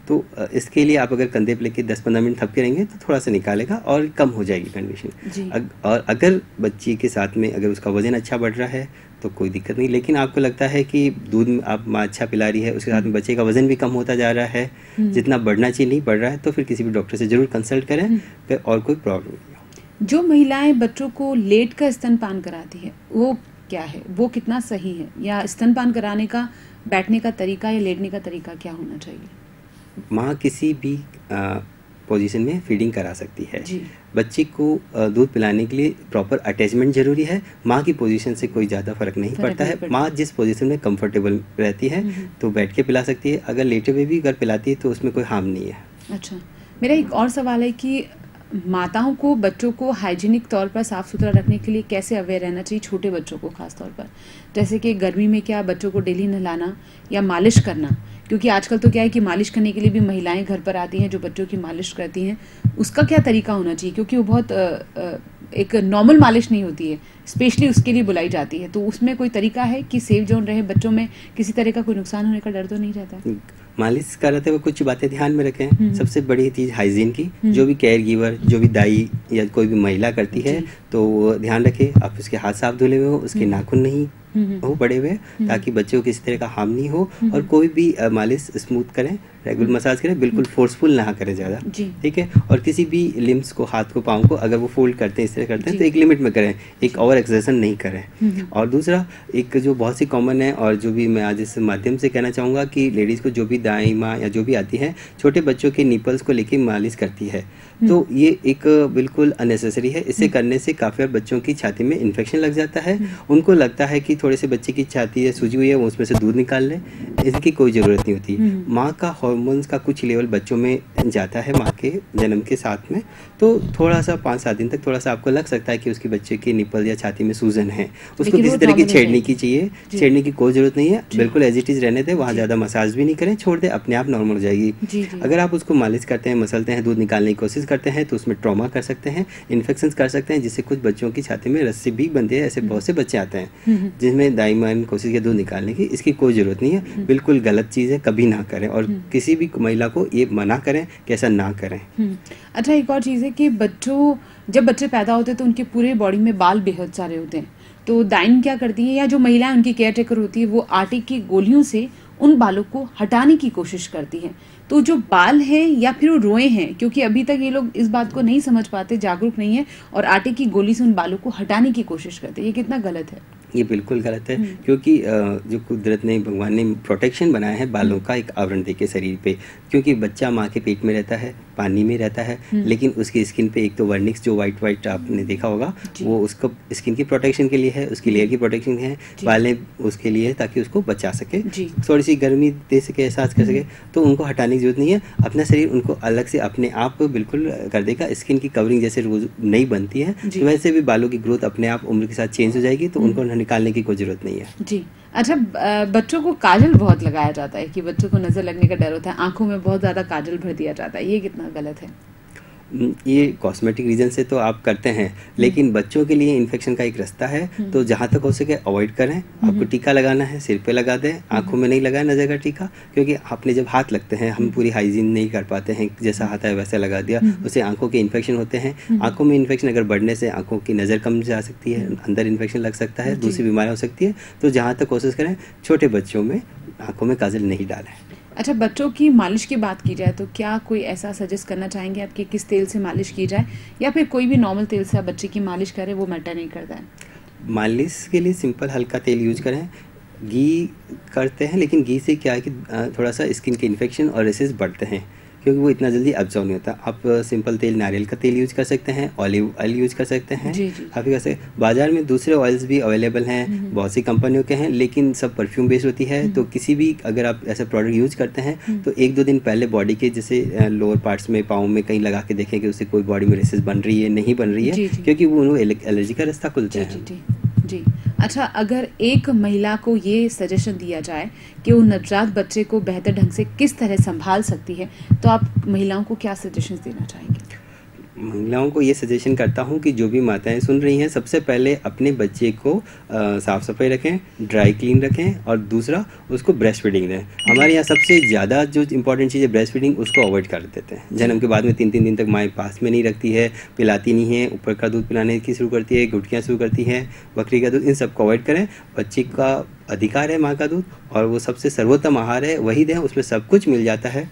तो इसके लिए आप अगर कंधे पे लेके 10-15 मिनट थपके रहेंगे तो थोड़ा सा निकालेगा और कम हो जाएगी कंडीशन। और अगर बच्ची के साथ में अगर उसका वजन अच्छा बढ़ रहा है तो कोई दिक्कत नहीं, लेकिन आपको लगता है कि दूध आप माँ अच्छा पिला रही है, उसके साथ में बच्चे का वजन भी कम होता जा रहा है, जितना बढ़ना चाहिए नहीं बढ़ रहा है, तो फिर किसी भी डॉक्टर से जरूर कंसल्ट करें, फिर और कोई प्रॉब्लम नहीं हो। जो महिलाएं बच्चों को लेट कर स्तनपान कराती है वो क्या है, वो कितना सही है? या स्तनपान कराने का बैठने का तरीका या लेटने का तरीका क्या होना चाहिए? माँ किसी भी पोजीशन में फीडिंग करा सकती है। जी। बच्चे को दूध पिलाने के लिए प्रॉपर अटैचमेंट जरूरी है। माँ की पोजीशन से कोई ज़्यादा फर्क नहीं पड़ता है। माँ जिस पोजीशन में कंफर्टेबल रहती है तो बैठ के पिला सकती है, अगर लेटे हुए भी अगर पिलाती है तो उसमें कोई हार्म नहीं है। अच्छा, मेरा एक और सवाल है कि माताओं को बच्चों को हाइजीनिक तौर पर साफ सुथरा रखने के लिए कैसे अवेयर रहना चाहिए, छोटे बच्चों को खास तौर पर, जैसे कि गर्मी में क्या बच्चों को डेली नहलाना या मालिश करना, क्योंकि आजकल तो क्या है कि मालिश करने के लिए भी महिलाएं घर पर आती हैं जो बच्चों की मालिश करती हैं, उसका क्या तरीका होना चाहिए, क्योंकि वो बहुत एक नॉर्मल मालिश नहीं होती है, स्पेशली उसके लिए बुलाई जाती है, तो उसमें कोई तरीका है कि सेफ जोन रहे, बच्चों में किसी तरह का कोई नुकसान होने का डर तो नहीं रहता है? मालिश कराते हुए कुछ बातें ध्यान में रखें। सबसे बड़ी चीज हाइजीन की, जो भी केयर गिवर, जो भी दाई या कोई भी महिला करती है तो ध्यान रखे आप उसके हाथ साफ धुले हुए हो, उसके नाखून नहीं हो बड़े हुए, ताकि बच्चे को किसी तरह का हार्म नहीं हो, और कोई भी मालिश स्मूथ करें, रेगुलर मसाज करें, बिल्कुल फोर्सफुल ना करें ज़्यादा, ठीक है। और किसी भी लिम्स को, हाथ को, पाँव को अगर वो फोल्ड करते हैं, इस तरह करते हैं तो एक लिमिट में करें, एक ओवर एक्सर्शन नहीं करें। और दूसरा एक जो बहुत सी कॉमन है और जो भी मैं आज इस माध्यम से कहना चाहूँगा कि लेडीज़ को जो भी दाई माँ या जो भी आती है छोटे बच्चों के निपल्स को लेके मालिश करती है, तो ये एक बिल्कुल अननेसेसरी है। इसे करने से काफ़ी बार बच्चों की छाती में इन्फेक्शन लग जाता है, उनको लगता है कि थोड़े से बच्चे की छाती है सूजी हुई है, वो उसमें से दूध निकाल लें, इसकी कोई ज़रूरत नहीं होती। माँ का हार्मोन्स का कुछ लेवल बच्चों में जाता है माँ के जन्म के साथ में, तो थोड़ा सा 5-7 दिन तक थोड़ा सा आपको लग सकता है कि उसके बच्चे के निपल या छाती में सूजन है, उसको किसी तरह की छेड़ने की चाहिए, छेड़ने की कोई ज़रूरत नहीं है, बिल्कुल एज इट इज़ रहने दें, वहाँ ज़्यादा मसाज भी नहीं करें, छोड़ दें, अपने आप नॉर्मल हो जाएगी। अगर आप उसको मालिश करते हैं, मसलते हैं, दूध निकालने की कोशिश करते हैं तो उसमें ट्रॉमा कर सकते हैं, इन्फेक्शन कर सकते हैं, जिससे कुछ बच्चों की छाती में रस्सी भी बनती है। ऐसे बहुत से बच्चे आते हैं जिसमें दाईमान कोशिश की दूध निकालने की, इसकी कोई ज़रूरत नहीं है, बिल्कुल गलत चीज़ है, कभी ना करें, और किसी भी महिला को ये मना करें कि ऐसा ना करें। अच्छा, एक और चीज़ है कि जब बच्चे पैदा होते हैं तो उनके पूरे बॉडी में बाल बेहद सारे होते हैं, तो दाइन क्या करती है या जो महिलाएं उनकी केयर टेकर होती है वो आटे की गोलियों से उन बालों को हटाने की कोशिश करती है। तो जो बाल हैं या फिर वो रोए हैं, क्योंकि अभी तक ये लोग इस बात को नहीं समझ पाते, जागरूक नहीं है, और आटे की गोली से उन बालों को हटाने की कोशिश करते हैं, ये कितना गलत है? ये बिल्कुल गलत है, क्योंकि जो कुदरत ने, भगवान ने प्रोटेक्शन बनाया है बालों का एक आवरण देके शरीर पे, क्योंकि बच्चा माँ के पेट में रहता है, पानी में रहता है, लेकिन उसकी स्किन पे एक तो वर्निक्स जो वाइट आपने देखा होगा, वो उसको स्किन की प्रोटेक्शन के लिए है, उसकी लेयर की प्रोटेक्शन है, बालें उसके लिए है ताकि उसको बचा सके, थोड़ी सी गर्मी दे सके, एहसास कर सके, तो उनको हटाने की जरूरत नहीं है। अपना शरीर उनको अलग से अपने आप बिल्कुल कर देगा। स्किन की कवरिंग जैसे रोज नहीं बनती है, तो वैसे भी बालों की ग्रोथ अपने आप उम्र के साथ चेंज हो जाएगी, तो उनको निकालने की कोई जरूरत नहीं है। जी। अच्छा, बच्चों को काजल बहुत लगाया जाता है कि बच्चों को नजर लगने का डर होता है, आंखों में बहुत ज्यादा काजल भर दिया जाता है, ये कितना गलत है? ये कॉस्मेटिक रीजन से तो आप करते हैं, लेकिन बच्चों के लिए इन्फेक्शन का एक रास्ता है, तो जहाँ तक हो सके अवॉइड करें। आपको टीका लगाना है, सिर पे लगा दें, आंखों में नहीं लगाए नजर का टीका, क्योंकि आपने जब हाथ लगते हैं, हम पूरी हाइजीन नहीं कर पाते हैं, जैसा हाथ है वैसा लगा दिया, उससे आंखों के इन्फेक्शन होते हैं। आंखों में इन्फेक्शन अगर बढ़ने से आंखों की नज़र कम जा सकती है, अंदर इन्फेक्शन लग सकता है, दूसरी बीमारियाँ हो सकती है। तो जहाँ तक कोशिश करें छोटे बच्चों में आंखों में काजल नहीं डालें। अच्छा, बच्चों की मालिश की बात की जाए तो क्या कोई ऐसा सजेस्ट करना चाहेंगे आप कि किस तेल से मालिश की जाए, या फिर कोई भी नॉर्मल तेल से आप बच्चे की मालिश करें, वो मैटर नहीं करता है? मालिश के लिए सिंपल हल्का तेल यूज करें। घी करते हैं, लेकिन घी से क्या है कि थोड़ा सा स्किन के इन्फेक्शन और रेसेस बढ़ते हैं, क्योंकि वो इतना जल्दी एब्जॉर्ब नहीं होता। आप सिंपल तेल, नारियल का तेल यूज कर सकते हैं, ऑलिव ऑयल यूज कर सकते हैं, काफ़ी कर सकते। बाजार में दूसरे ऑयल्स भी अवेलेबल हैं, बहुत सी कंपनियों के हैं, लेकिन सब परफ्यूम बेस्ड होती है। तो किसी भी अगर आप ऐसा प्रोडक्ट यूज करते हैं तो 1-2 दिन पहले बॉडी के जैसे लोअर पार्ट्स में, पाँव में कहीं लगा के देखें कि उससे कोई बॉडी में रेसेस बन रही है, नहीं बन रही है, क्योंकि वो एलर्जी का रास्ता खुलते हैं। जी। अच्छा, अगर एक महिला को ये सजेशन दिया जाए कि वो नवजात बच्चे को बेहतर ढंग से किस तरह संभाल सकती है, तो आप महिलाओं को क्या सजेशंस देना चाहेंगे? महिलाओं को ये सजेशन करता हूँ कि जो भी माताएं सुन रही हैं, सबसे पहले अपने बच्चे को साफ़ सफाई रखें, ड्राई क्लीन रखें, और दूसरा उसको ब्रेस्ट फीडिंग दें। हमारे यहाँ सबसे ज़्यादा जो इंपॉर्टेंट चीज़ है ब्रेस्ट फीडिंग, उसको अवॉइड कर देते हैं। जन्म के बाद में 3-3 दिन तक माँ पास में नहीं रखती है, पिलाती नहीं है, ऊपर का दूध पिलाने की शुरू करती है, गुटकियाँ शुरू करती हैं, बकरी का दूध, इन सबको अवॉइड करें। बच्चे का अधिकार है माँ का दूध, और वो सबसे सर्वोत्तम आहार है, वही दें, उसमें सब कुछ मिल जाता है।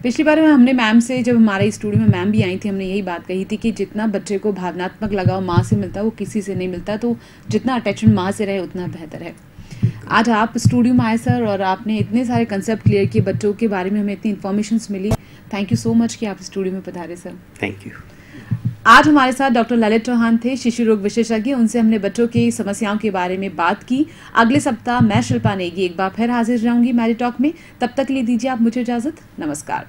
पिछली बार हमने मैम से, जब हमारे स्टूडियो में मैम भी आई थी, हमने यही बात कही थी कि जितना बच्चे को भावनात्मक लगाव माँ से मिलता है वो किसी से नहीं मिलता, तो जितना अटैचमेंट माँ से रहे उतना बेहतर है। आज आप स्टूडियो में आए सर, और आपने इतने सारे कंसेप्ट क्लियर किए, बच्चों के बारे में हमें इतनी इन्फॉर्मेशन मिली। थैंक यू सो मच कि आप स्टूडियो में पधारे सर। Thank you. आज हमारे साथ डॉक्टर ललित चौहान थे, शिशु रोग विशेषज्ञ। उनसे हमने बच्चों की समस्याओं के बारे में बात की। अगले सप्ताह मैं शिल्पा नेगी एक बार फिर हाजिर रहूंगी मैरी टॉक में। तब तक के लिए दीजिए आप मुझे इजाजत। नमस्कार।